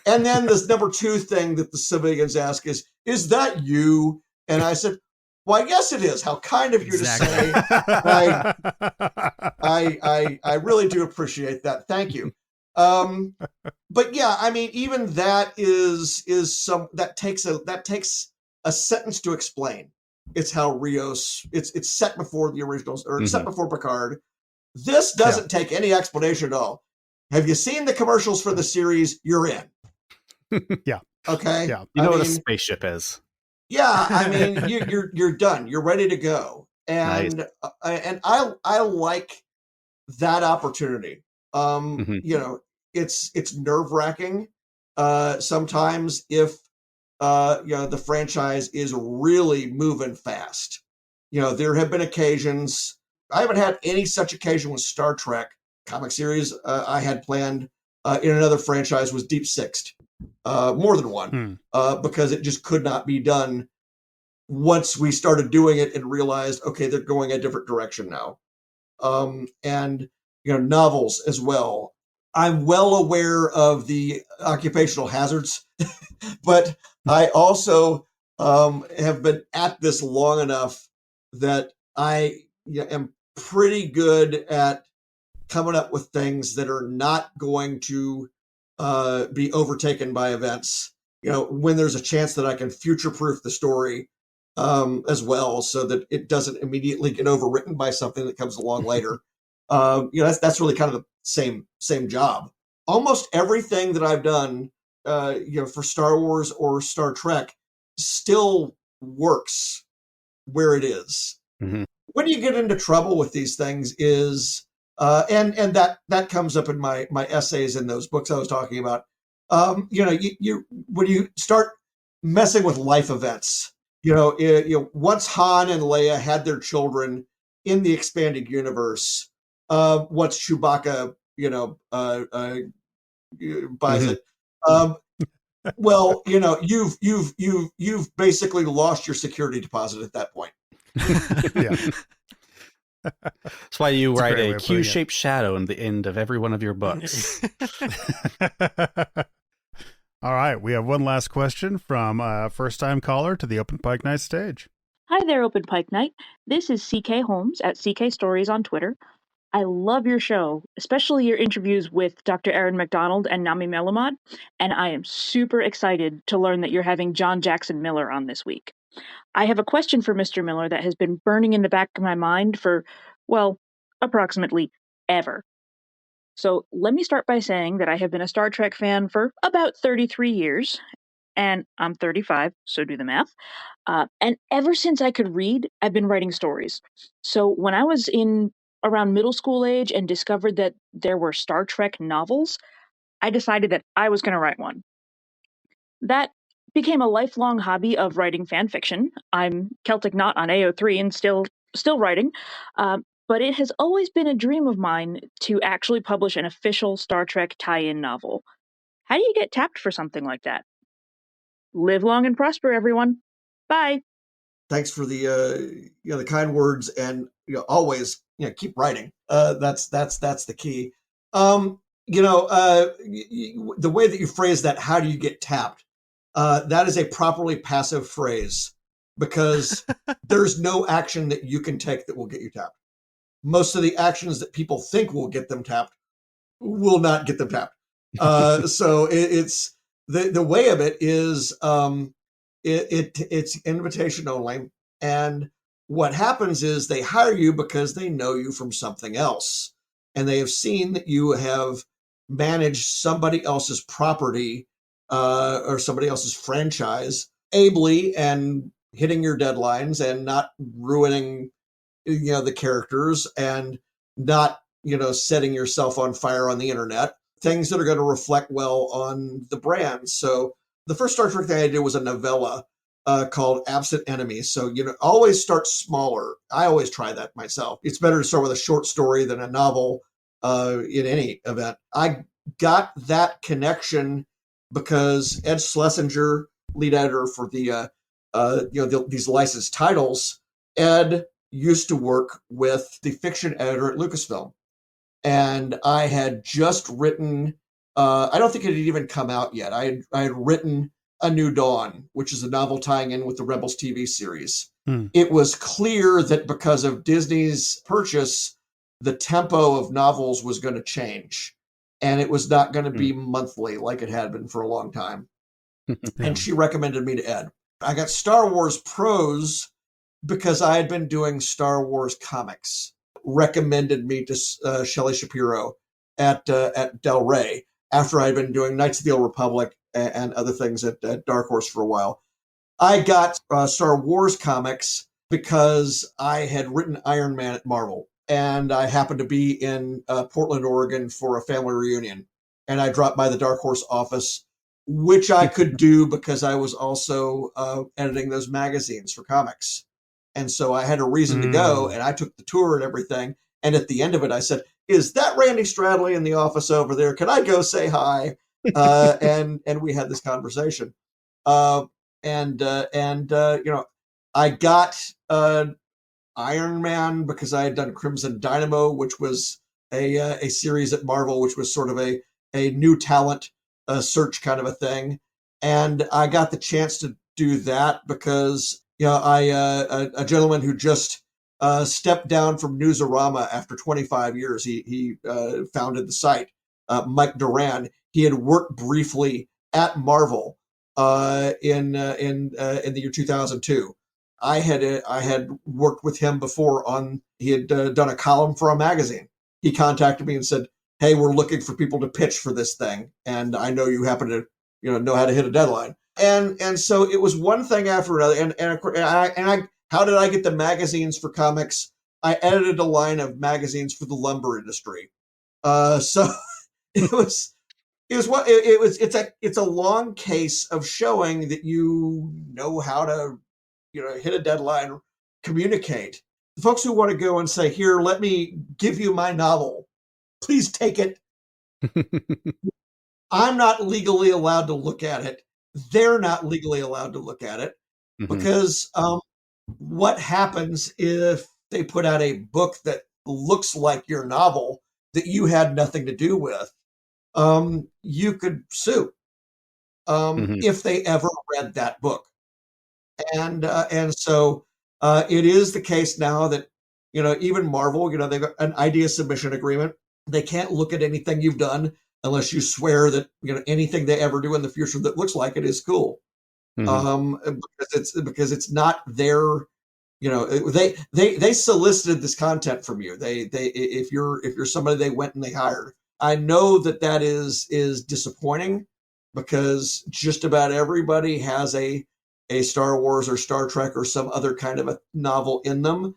[SPEAKER 5] And then this number 2 thing that the civilians ask is that you? And I said, well, I guess it is. How kind of you to say. I really do appreciate that. Thank you. But yeah, I mean, even that is that takes a sentence to explain. It's how Rios. It's set before the originals, or set before Picard. This doesn't take any explanation at all. Have you seen the commercials for the series? You're in.
[SPEAKER 2] Yeah.
[SPEAKER 5] Okay.
[SPEAKER 4] Yeah. You know what a spaceship is.
[SPEAKER 5] Yeah. I mean, you're done. You're ready to go. And
[SPEAKER 4] Nice.
[SPEAKER 5] And I like that opportunity. You know, it's nerve-wracking sometimes if you know, the franchise is really moving fast. You know, there have been occasions. I haven't had any such occasion with Star Trek comic series. I had planned in another franchise was Deep Sixth, more than one, because it just could not be done once we started doing it and realized, okay, they're going a different direction now. And, you know, novels as well. I'm well aware of the occupational hazards, but I also have been at this long enough that I am pretty good at coming up with things that are not going to be overtaken by events. You know, when there's a chance that I can future-proof the story as well, so that it doesn't immediately get overwritten by something that comes along later. You know, that's really kind of the same job. Almost everything that I've done, you know, for Star Wars or Star Trek, still works where it is. When you get into trouble with these things is, and that comes up in my essays in those books I was talking about. You know, you when you start messing with life events, you know, once Han and Leia had their children in the expanded universe, once Chewbacca, you know, buys it. Well, you know, you've basically lost your security deposit at that point.
[SPEAKER 2] Yeah.
[SPEAKER 4] That's why you
[SPEAKER 2] That's a
[SPEAKER 4] write
[SPEAKER 2] great way
[SPEAKER 4] a
[SPEAKER 2] of putting it.
[SPEAKER 4] Q-shaped shadow in the end of every one of your books.
[SPEAKER 2] All right, we have one last question from a first-time caller to the Open Pike Night Stage.
[SPEAKER 10] Hi there, Open Pike Night. This is CK Holmes at CK Stories on Twitter. I love your show, especially your interviews with Dr. Aaron McDonald and Nami Melamod, and I am super excited to learn that you're having John Jackson Miller on this week. I have a question for Mr. Miller that has been burning in the back of my mind for, well, approximately ever. So let me start by saying that I have been a Star Trek fan for about 33 years, and I'm 35, so do the math. And ever since I could read, I've been writing stories. So when I was in around middle school age and discovered that there were Star Trek novels, I decided that I was going to write one. That became a lifelong hobby of writing fan fiction. I'm Celtic Knot on AO3 and still writing, but it has always been a dream of mine to actually publish an official Star Trek tie-in novel. How do you get tapped for something like that? Live long and prosper, everyone. Bye.
[SPEAKER 5] Thanks for the you know, the kind words, and you know, always, you know, keep writing. That's the key. You know, the way that you phrase that, how do you get tapped? That is a properly passive phrase, because there's no action that you can take that will get you tapped. Most of the actions that people think will get them tapped will not get them tapped. So it's the way of it is it's invitation only, and what happens is they hire you because they know you from something else, and they have seen that you have managed somebody else's property or somebody else's franchise ably, and hitting your deadlines and not ruining, you know, the characters, and not, you know, setting yourself on fire on the internet, things that are going to reflect well on the brand. So the first Star Trek thing I did was a novella called Absent Enemies. So, you know, always start smaller. I always try that myself. It's better to start with a short story than a novel in any event. I got that connection because Ed Schlesinger, lead editor for the you know, these licensed titles, Ed used to work with the fiction editor at Lucasfilm. and I had just written. I don't think it had even come out yet. I had written A New Dawn, which is a novel tying in with the Rebels TV series. It was clear that because of Disney's purchase, the tempo of novels was going to change, and it was not going to be monthly like it had been for a long time. And she recommended me to Ed. I got Star Wars prose because I had been doing Star Wars comics. Recommended me to Shelley Shapiro at Del Rey after I'd been doing Knights of the Old Republic and other things at Dark Horse for a while. I got Star Wars comics because I had written Iron Man at Marvel, and I happened to be in Portland, Oregon for a family reunion, and I dropped by the Dark Horse office, which I could do because I was also editing those magazines for comics. And so I had a reason to go, and I took the tour and everything. And at the end of it, I said, "Is that Randy Stradley in the office over there? Can I go say hi?" And we had this conversation. I got Iron Man because I had done Crimson Dynamo, which was a series at Marvel, which was sort of a new talent search kind of a thing. And I got the chance to do that because a gentleman who just stepped down from Newsarama after 25 years. He founded the site, Mike Duran. He had worked briefly at Marvel in the year 2002. I had worked with him before he had done a column for a magazine. He contacted me and said, "Hey, we're looking for people to pitch for this thing, and I know you happen to know how to hit a deadline." And so it was one thing after another. And how did I get the magazines for comics? I edited a line of magazines for the lumber industry. So it's a long case of showing that you know how to hit a deadline, communicate. The folks who want to go and say, "Here, let me give you my novel, please take it." I'm not legally allowed to look at it. They're not legally allowed to look at it because what happens if they put out a book that looks like your novel that you had nothing to do with? You could sue if they ever read that book. And so it is the case now that even Marvel, they've got an idea submission agreement. They can't look at anything you've done unless you swear that anything they ever do in the future that looks like it is cool. Because it's not their, they solicited this content from you. If you're somebody they went and they hired. I know that is disappointing because just about everybody has a Star Wars or Star Trek or some other kind of a novel in them.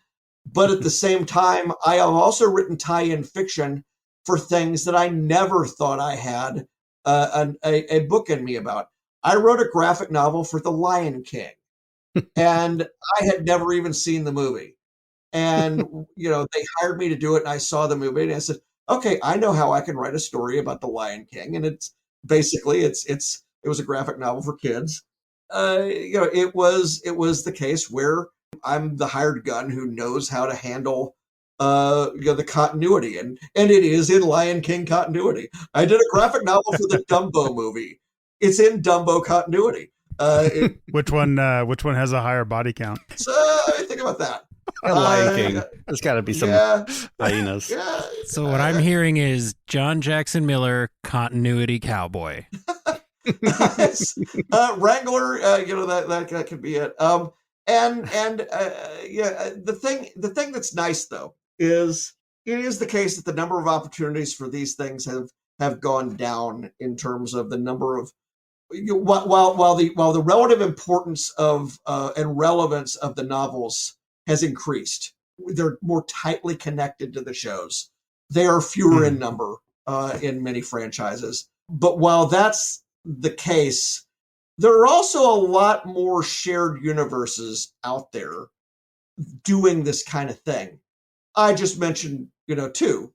[SPEAKER 5] But at the same time, I have also written tie-in fiction for things that I never thought I had a book in me about. I wrote a graphic novel for The Lion King, and I had never even seen the movie. And, they hired me to do it, and I saw the movie, and I said, "Okay, I know how I can write a story about The Lion King." And it's basically, it was a graphic novel for kids. It was the case where I'm the hired gun who knows how to handle the continuity, and it is in Lion King continuity. I did a graphic novel for the Dumbo movie. It's in Dumbo continuity.
[SPEAKER 2] Which one has a higher body count?
[SPEAKER 4] So think about that. Lion King. There's got to be some hyenas.
[SPEAKER 5] Yeah.
[SPEAKER 3] So what I'm hearing is John Jackson Miller, continuity cowboy.
[SPEAKER 5] Wrangler, that could be it. The thing that's nice though is it is the case that the number of opportunities for these things have gone down in terms of the number of while the relative importance of and relevance of the novels has increased. They're more tightly connected to the shows. They are fewer in number in many franchises. But while that's the case, there are also a lot more shared universes out there doing this kind of thing. I just mentioned, two,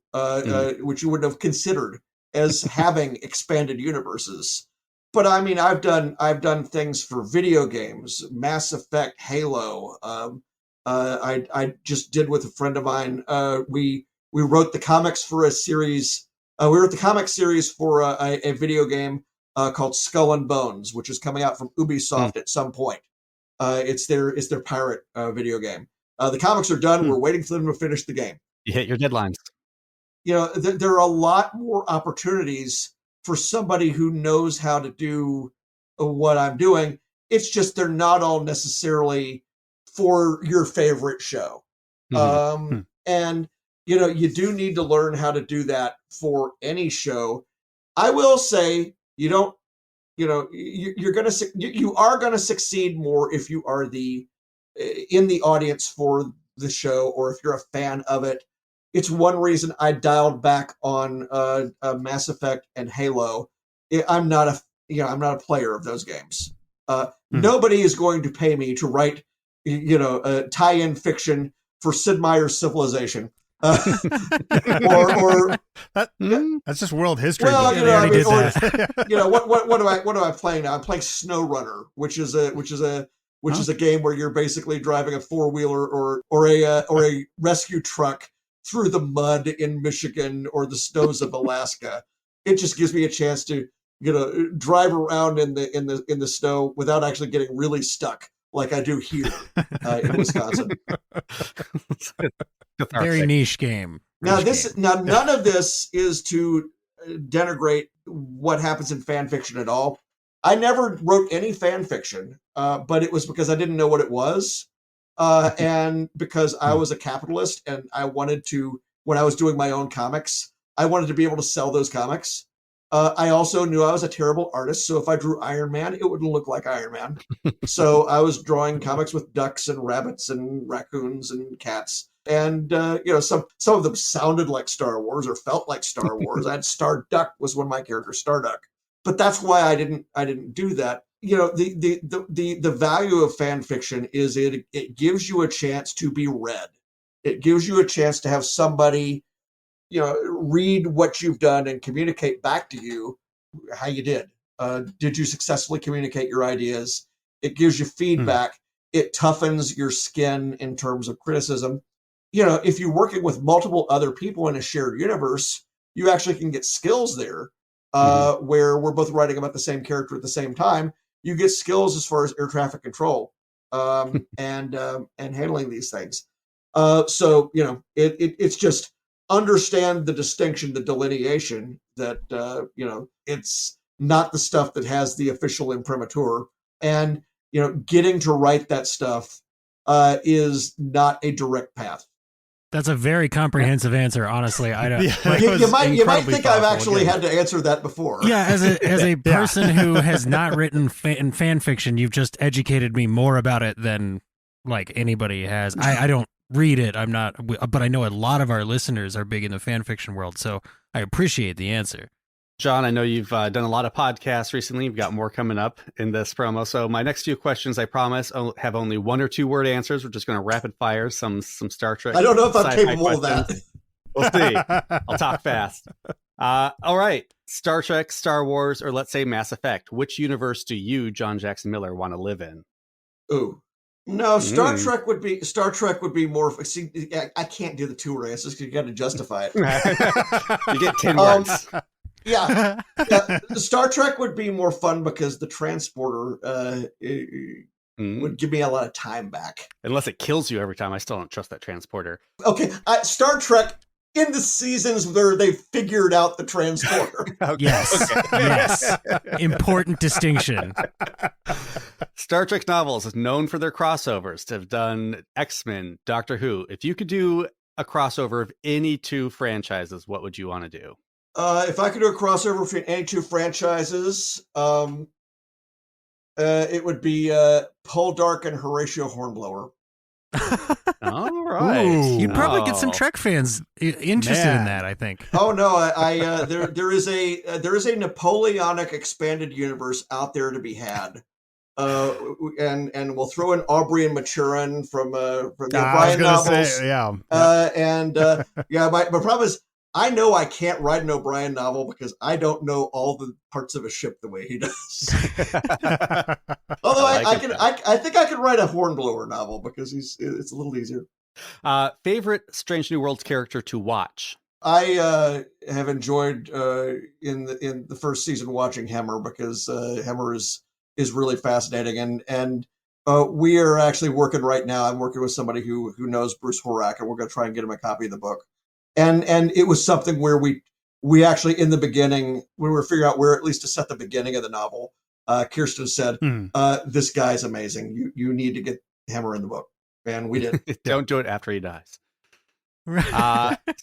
[SPEAKER 5] which you wouldn't have considered as having expanded universes. But I mean, I've done things for video games, Mass Effect, Halo. I just did with a friend of mine. We We wrote the comics for a series. We wrote the comic series for a video game called Skull and Bones, which is coming out from Ubisoft at some point. It's their pirate video game. The comics are done. We're waiting for them to finish the game.
[SPEAKER 4] You hit your deadlines.
[SPEAKER 5] There are a lot more opportunities for somebody who knows how to do what I'm doing. It's just they're not all necessarily for your favorite show. And, you do need to learn how to do that for any show. I will say you don't, you are going to succeed more if you are in the audience for the show, or if you're a fan of it. It's one reason I dialed back on Mass Effect and Halo. I'm not a player of those games. Nobody is going to pay me to write, tie-in fiction for Sid Meier's Civilization.
[SPEAKER 2] That's just world history.
[SPEAKER 5] Well,
[SPEAKER 3] that.
[SPEAKER 5] what am I playing now? I'm playing SnowRunner, which is a game where you're basically driving a four-wheeler or a rescue truck through the mud in Michigan or the snows of Alaska. It just gives me a chance to drive around in the snow without actually getting really stuck like I do here in Wisconsin.
[SPEAKER 3] Very niche game.
[SPEAKER 5] Now none of this is to denigrate what happens in fan fiction at all. I never wrote any fan fiction, but it was because I didn't know what it was. And because I was a capitalist and I wanted to, when I was doing my own comics, I wanted to be able to sell those comics. I also knew I was a terrible artist, so if I drew Iron Man, it wouldn't look like Iron Man. So I was drawing comics with ducks and rabbits and raccoons and cats. And, some of them sounded like Star Wars or felt like Star Wars. I had Starduck was one of my characters, Starduck. But that's why I didn't do that. The value of fan fiction is it gives you a chance to be read. It gives you a chance to have somebody, read what you've done and communicate back to you how you did. Did you successfully communicate your ideas? It gives you feedback. It toughens your skin in terms of criticism. If you're working with multiple other people in a shared universe, you actually can get skills there where we're both writing about the same character at the same time. You get skills as far as air traffic control and handling these things. So it's just understand the distinction, the delineation that it's not the stuff that has the official imprimatur, and getting to write that stuff is not a direct path.
[SPEAKER 3] That's a very comprehensive answer. Honestly, I don't.
[SPEAKER 5] You might think I've actually had to answer that before.
[SPEAKER 3] Yeah, as a person who has not written fan fiction, you've just educated me more about it than like anybody has. I don't read it. I'm not, but I know a lot of our listeners are big in the fan fiction world, so I appreciate the answer.
[SPEAKER 4] John, I know you've done a lot of podcasts recently. You've got more coming up in this promo. So my next few questions, I promise, have only 1 or 2 word answers. We're just going to rapid fire some Star Trek.
[SPEAKER 5] I don't know if I'm capable of that.
[SPEAKER 4] We'll see. I'll talk fast. All right. Star Trek, Star Wars, or let's say Mass Effect. Which universe do you, John Jackson Miller, want to live in?
[SPEAKER 5] Ooh. No, Star Trek would be more. See, I can't do the 2-word answers because you got to justify it.
[SPEAKER 4] You get 10 words.
[SPEAKER 5] Yeah. Star Trek would be more fun because the transporter would give me a lot of time back.
[SPEAKER 4] Unless it kills you every time. I still don't trust that transporter.
[SPEAKER 5] Okay, Star Trek in the seasons where they figured out the transporter.
[SPEAKER 4] Okay.
[SPEAKER 3] Yes,
[SPEAKER 4] Okay.
[SPEAKER 3] yes. Important distinction.
[SPEAKER 4] Star Trek novels is known for their crossovers. To have done X-Men, Doctor Who. If you could do a crossover of any 2 franchises, what would you want to do?
[SPEAKER 5] If I could do a crossover between any 2 franchises, it would be Poldark and Horatio Hornblower.
[SPEAKER 4] All right.
[SPEAKER 3] Ooh. You'd probably get some Trek fans interested in that, I think.
[SPEAKER 5] Oh no, there is a Napoleonic expanded universe out there to be had. And we'll throw in Aubrey and Maturin from the O'Brien novels. My problem is I know I can't write an O'Brien novel because I don't know all the parts of a ship the way he does. Although I think I could write a Hornblower novel because it's a little easier.
[SPEAKER 4] Favorite Strange New Worlds character to watch?
[SPEAKER 5] I have enjoyed in the first season watching Hemmer, because Hemmer is really fascinating, and we are actually working right now. I'm working with somebody who knows Bruce Horak, and we're going to try and get him a copy of the book. And it was something where we actually, in the beginning, when we were figuring out where at least to set the beginning of the novel, Kirsten said, "This guy's amazing. You need to get Hemmer in the book," and we did.
[SPEAKER 4] Don't do it after he dies.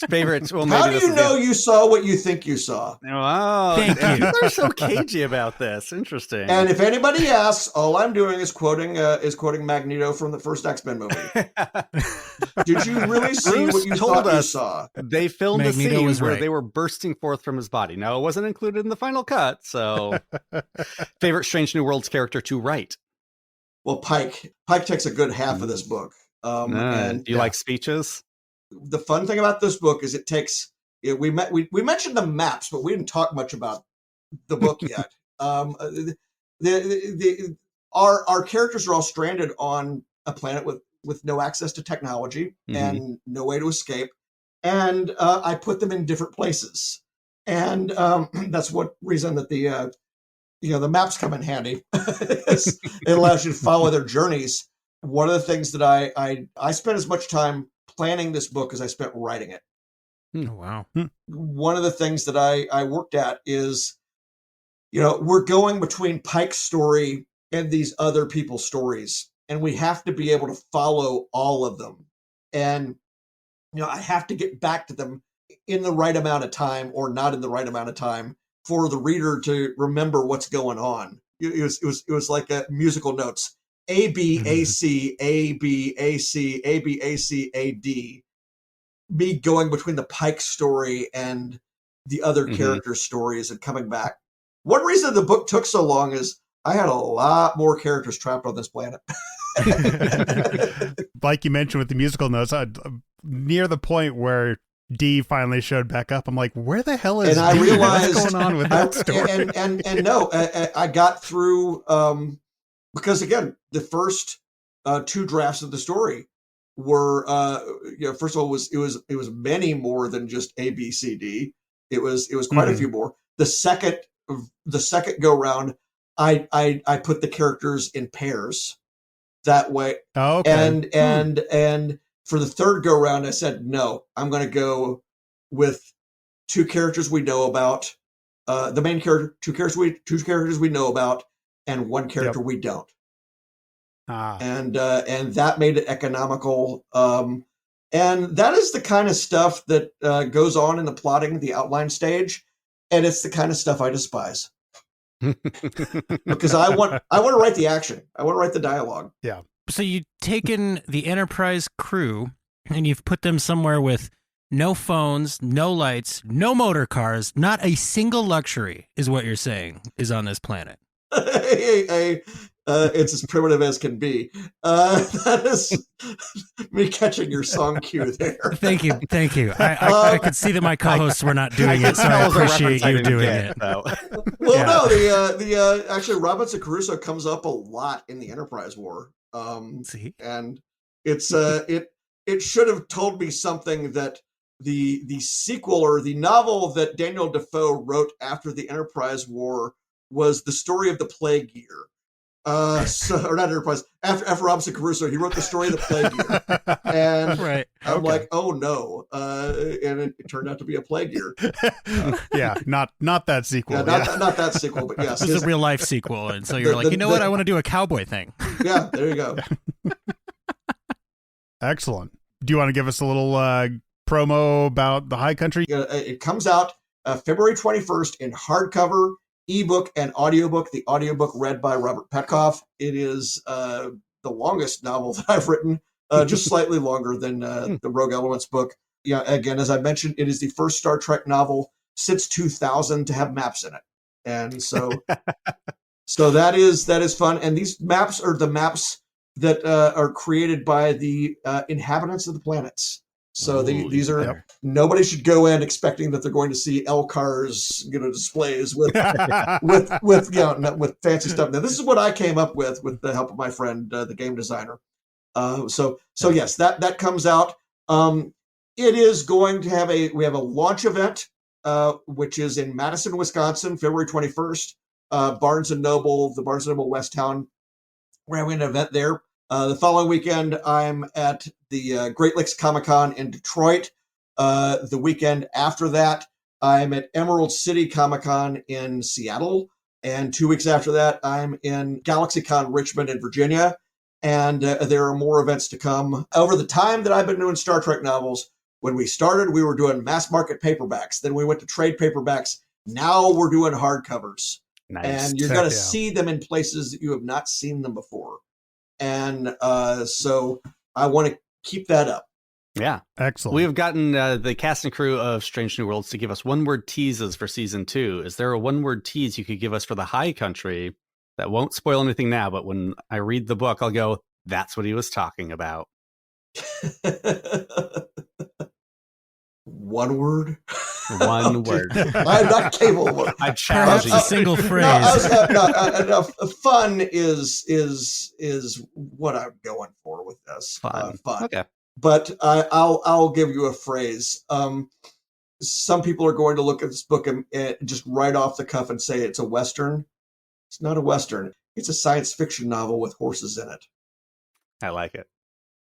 [SPEAKER 4] Favorites. Well,
[SPEAKER 5] how do you know you saw what you think you saw?
[SPEAKER 4] Oh,
[SPEAKER 3] Thank you.
[SPEAKER 4] people are so cagey about this. Interesting.
[SPEAKER 5] And if anybody asks, all I'm doing is quoting Magneto from the first X-Men movie. Did you really see
[SPEAKER 4] Bruce
[SPEAKER 5] what you
[SPEAKER 4] told
[SPEAKER 5] thought you
[SPEAKER 4] us
[SPEAKER 5] saw?
[SPEAKER 4] They filmed
[SPEAKER 3] Magneto
[SPEAKER 4] a scene
[SPEAKER 3] was
[SPEAKER 4] where
[SPEAKER 3] right.
[SPEAKER 4] they were bursting forth from his body. Now, it wasn't included in the final cut. So, favorite Strange New Worlds character to write?
[SPEAKER 5] Well, Pike. Pike takes a good half of this book. And
[SPEAKER 4] do you like speeches?
[SPEAKER 5] The fun thing about this book is it takes. We mentioned the maps, but we didn't talk much about the book yet. Our characters are all stranded on a planet with no access to technology and no way to escape, and I put them in different places, and that's what reason that the maps come in handy. It allows you to follow their journeys. One of the things that I spent as much time planning this book as I spent writing it.
[SPEAKER 3] Oh, wow.
[SPEAKER 5] One of the things that I worked at is, we're going between Pike's story and these other people's stories, and we have to be able to follow all of them. And, I have to get back to them in the right amount of time or not in the right amount of time for the reader to remember what's going on. It was like musical notes. A, B, A, C, A, B, A, C, A, B, A, C, A, D. Me going between the Pike story and the other characters' stories and coming back. One reason the book took so long is I had a lot more characters trapped on this planet.
[SPEAKER 2] Like you mentioned with the musical notes, near the point where D finally showed back up, I'm like, where the hell is
[SPEAKER 5] and I
[SPEAKER 2] D?
[SPEAKER 5] realized
[SPEAKER 2] What's going on with that story?
[SPEAKER 5] And no, I got through because again, the first two drafts of the story were first of all it was many more than just A, B, C, D. It was quite a few more. The second go round, I put the characters in pairs that way.
[SPEAKER 2] Oh, okay.
[SPEAKER 5] And for the third go round, I said no. I'm going to go with two characters we know about, the main character, two characters we know about, and one character we don't. And that made it economical. And that is the kind of stuff that goes on in the plotting, the outline stage, and it's the kind of stuff I despise. Because I want to write the action. I want to write the dialogue.
[SPEAKER 2] Yeah.
[SPEAKER 3] So you've taken the Enterprise crew and you've put them somewhere with no phones, no lights, no motor cars, not a single luxury is what you're saying is on this planet.
[SPEAKER 5] It's as primitive as can be. That is me catching your song cue there.
[SPEAKER 3] Thank you. I could see that my co-hosts were not doing it, so I appreciate you doing it.
[SPEAKER 5] Well,
[SPEAKER 3] Yeah.
[SPEAKER 5] no, the actually Robinson Crusoe comes up a lot in the Enterprise War.
[SPEAKER 3] See?
[SPEAKER 5] And it's it should have told me something that the sequel or the novel that Daniel Defoe wrote after the Enterprise War was the story of the Plague Year. Or not Enterprise. After Robinson Crusoe, he wrote the story of the Plague Year, and
[SPEAKER 3] Right.
[SPEAKER 5] I'm like, oh no, and it turned out to be a Plague Year.
[SPEAKER 2] Yeah, not that sequel.
[SPEAKER 5] Yeah, not that sequel, but yes,
[SPEAKER 3] This is a real life sequel, and so you're like, you know what? I want to do a cowboy thing.
[SPEAKER 5] Yeah, there you go.
[SPEAKER 2] Excellent. Do you want to give us a little promo about the High Country?
[SPEAKER 5] It comes out February 21st in hardcover, ebook, and audiobook. The audiobook read by Robert Petkoff. It is the longest novel that I've written, just slightly longer than the Rogue Elements book. Yeah, again, as I mentioned, it is the first Star Trek novel since 2000 to have maps in it, and so that is fun. And these maps are the maps that are created by the inhabitants of the planets. So these are nobody should go in expecting that they're going to see LCARS, displays with with fancy stuff. Now this is what I came up with the help of my friend, the game designer. So yes, that comes out. It is going to have we have a launch event, which is in Madison, Wisconsin, February 21st. Barnes & Noble, the Barnes & Noble West Town. We're having an event there. The following weekend, I'm at the Great Lakes Comic-Con in Detroit. The weekend after that, I'm at Emerald City Comic-Con in Seattle. And 2 weeks after that, I'm in GalaxyCon Richmond in Virginia. And there are more events to come. Over the time that I've been doing Star Trek novels, when we started, we were doing mass market paperbacks. Then we went to trade paperbacks. Now we're doing hardcovers. Nice. And you're going to see them in places that you have not seen them before. And so I want to keep that up.
[SPEAKER 4] Yeah.
[SPEAKER 2] Excellent.
[SPEAKER 4] We have gotten the cast and crew of Strange New Worlds to give us one-word teases for season 2. Is there a one-word tease you could give us for the High Country that won't spoil anything now, but when I read the book, I'll go, that's what he was talking about.
[SPEAKER 5] One word?
[SPEAKER 4] One word.
[SPEAKER 5] I'm not capable of
[SPEAKER 3] I challenge a single phrase.
[SPEAKER 5] Fun is what I'm going for with this.
[SPEAKER 4] Fun.
[SPEAKER 5] Okay. But I'll give you a phrase. Some people are going to look at this book and just right off the cuff and say it's a Western. It's not a Western. It's a science fiction novel with horses in it.
[SPEAKER 4] I like it.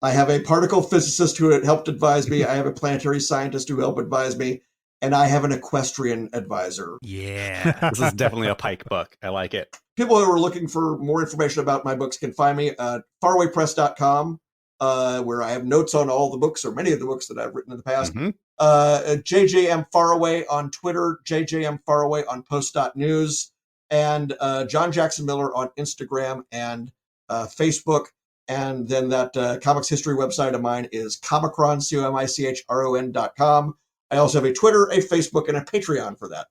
[SPEAKER 5] I have a particle physicist who helped advise me. I have a planetary scientist who helped advise me. And I have an equestrian advisor.
[SPEAKER 3] Yeah.
[SPEAKER 4] This is definitely a Pike book. I like it.
[SPEAKER 5] People who are looking for more information about my books can find me at farawaypress.com, where I have notes on all the books or many of the books that I've written in the past. JJM Faraway on Twitter, JJM Faraway on post.news, and John Jackson Miller on Instagram and Facebook. And then that comics history website of mine is Comicron, COMICHRON.com. I also have a Twitter, a Facebook, and a Patreon for that.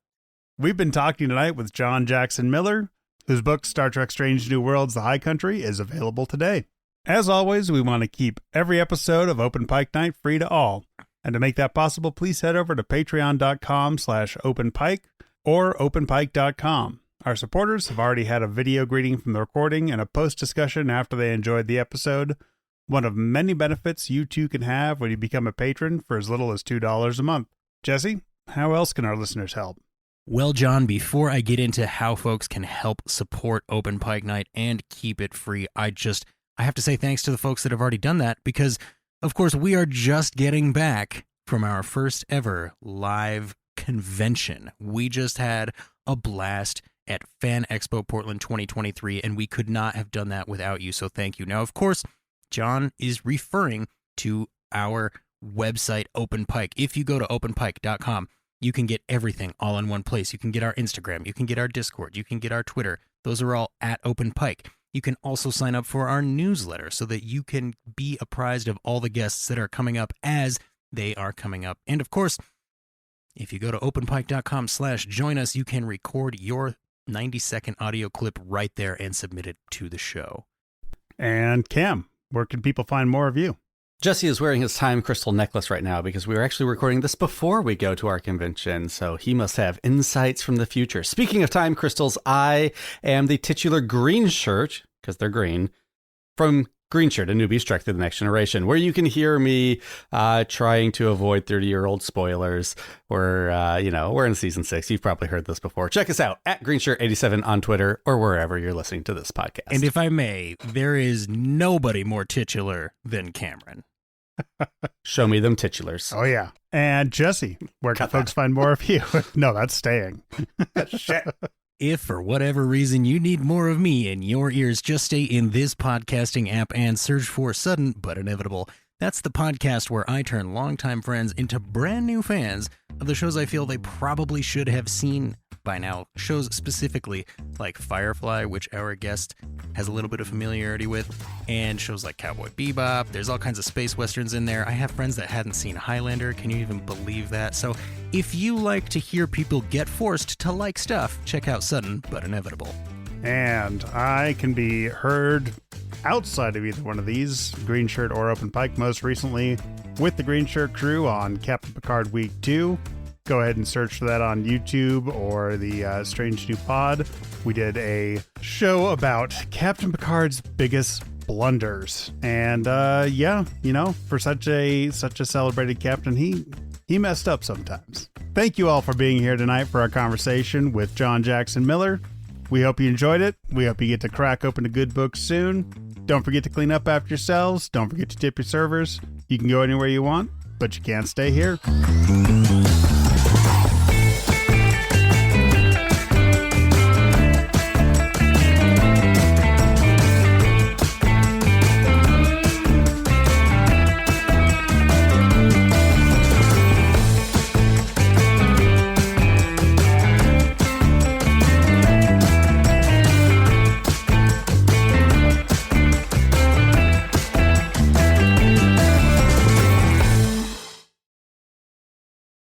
[SPEAKER 2] We've been talking tonight with John Jackson Miller, whose book, Star Trek Strange New Worlds, The High Country, is available today. As always, we want to keep every episode of Open Pike Night free to all. And to make that possible, please head over to patreon.com/openpike or openpike.com. Our supporters have already had a video greeting from the recording and a post discussion after they enjoyed the episode. One of many benefits you too can have when you become a patron for as little as $2 a month. Jesse, how else can our listeners help?
[SPEAKER 3] Well, John, before I get into how folks can help support Open Pike Night and keep it free, I have to say thanks to the folks that have already done that because, of course, we are just getting back from our first ever live convention. We just had a blast at Fan Expo Portland 2023, and we could not have done that without you, so thank you. Now, of course, John is referring to our website, Open Pike. If you go to openpike.com, you can get everything all in one place. You can get our Instagram, you can get our Discord, you can get our Twitter. Those are all at Open Pike. You can also sign up for our newsletter so that you can be apprised of all the guests that are coming up as they are coming up. And of course, if you go to openpike.com/join us, you can record your 90-second audio clip right there and submit it to the show.
[SPEAKER 2] And Cam, where can people find more of you?
[SPEAKER 4] Jesse is wearing his time crystal necklace right now because we are actually recording this before we go to our convention, so he must have insights from the future. Speaking of time crystals, I am the titular green shirt, because they're green, from Green Shirt, a newbie's trek to the next generation, where you can hear me trying to avoid 30-year-old spoilers. We're in season 6. You've probably heard this before. Check us out at GreenShirt87 on Twitter or wherever you're listening to this podcast.
[SPEAKER 3] And if I may, there is nobody more titular than Cameron.
[SPEAKER 4] Show me them titulars.
[SPEAKER 2] Oh, yeah. And Jesse, where can folks find more of you? No, that's staying.
[SPEAKER 4] Shit.
[SPEAKER 3] If for whatever reason you need more of me in your ears, just stay in this podcasting app and search for Sudden But Inevitable. That's the podcast where I turn longtime friends into brand new fans of the shows I feel they probably should have seen by now. Shows specifically like Firefly, which our guest has a little bit of familiarity with, and shows like Cowboy Bebop. There's all kinds of space westerns in there. I have friends that hadn't seen Highlander. Can you even believe that? So if you like to hear people get forced to like stuff, check out Sudden But Inevitable.
[SPEAKER 2] And I can be heard outside of either one of these, Green Shirt or Open Pike, most recently with the Green Shirt crew on Captain Picard Week 2. Go ahead and search for that on YouTube or the Strange New Pod. We did a show about Captain Picard's biggest blunders. And for such a celebrated captain, he messed up sometimes. Thank you all for being here tonight for our conversation with John Jackson Miller. We hope you enjoyed it. We hope you get to crack open a good book soon. Don't forget to clean up after yourselves. Don't forget to tip your servers. You can go anywhere you want, but you can't stay here.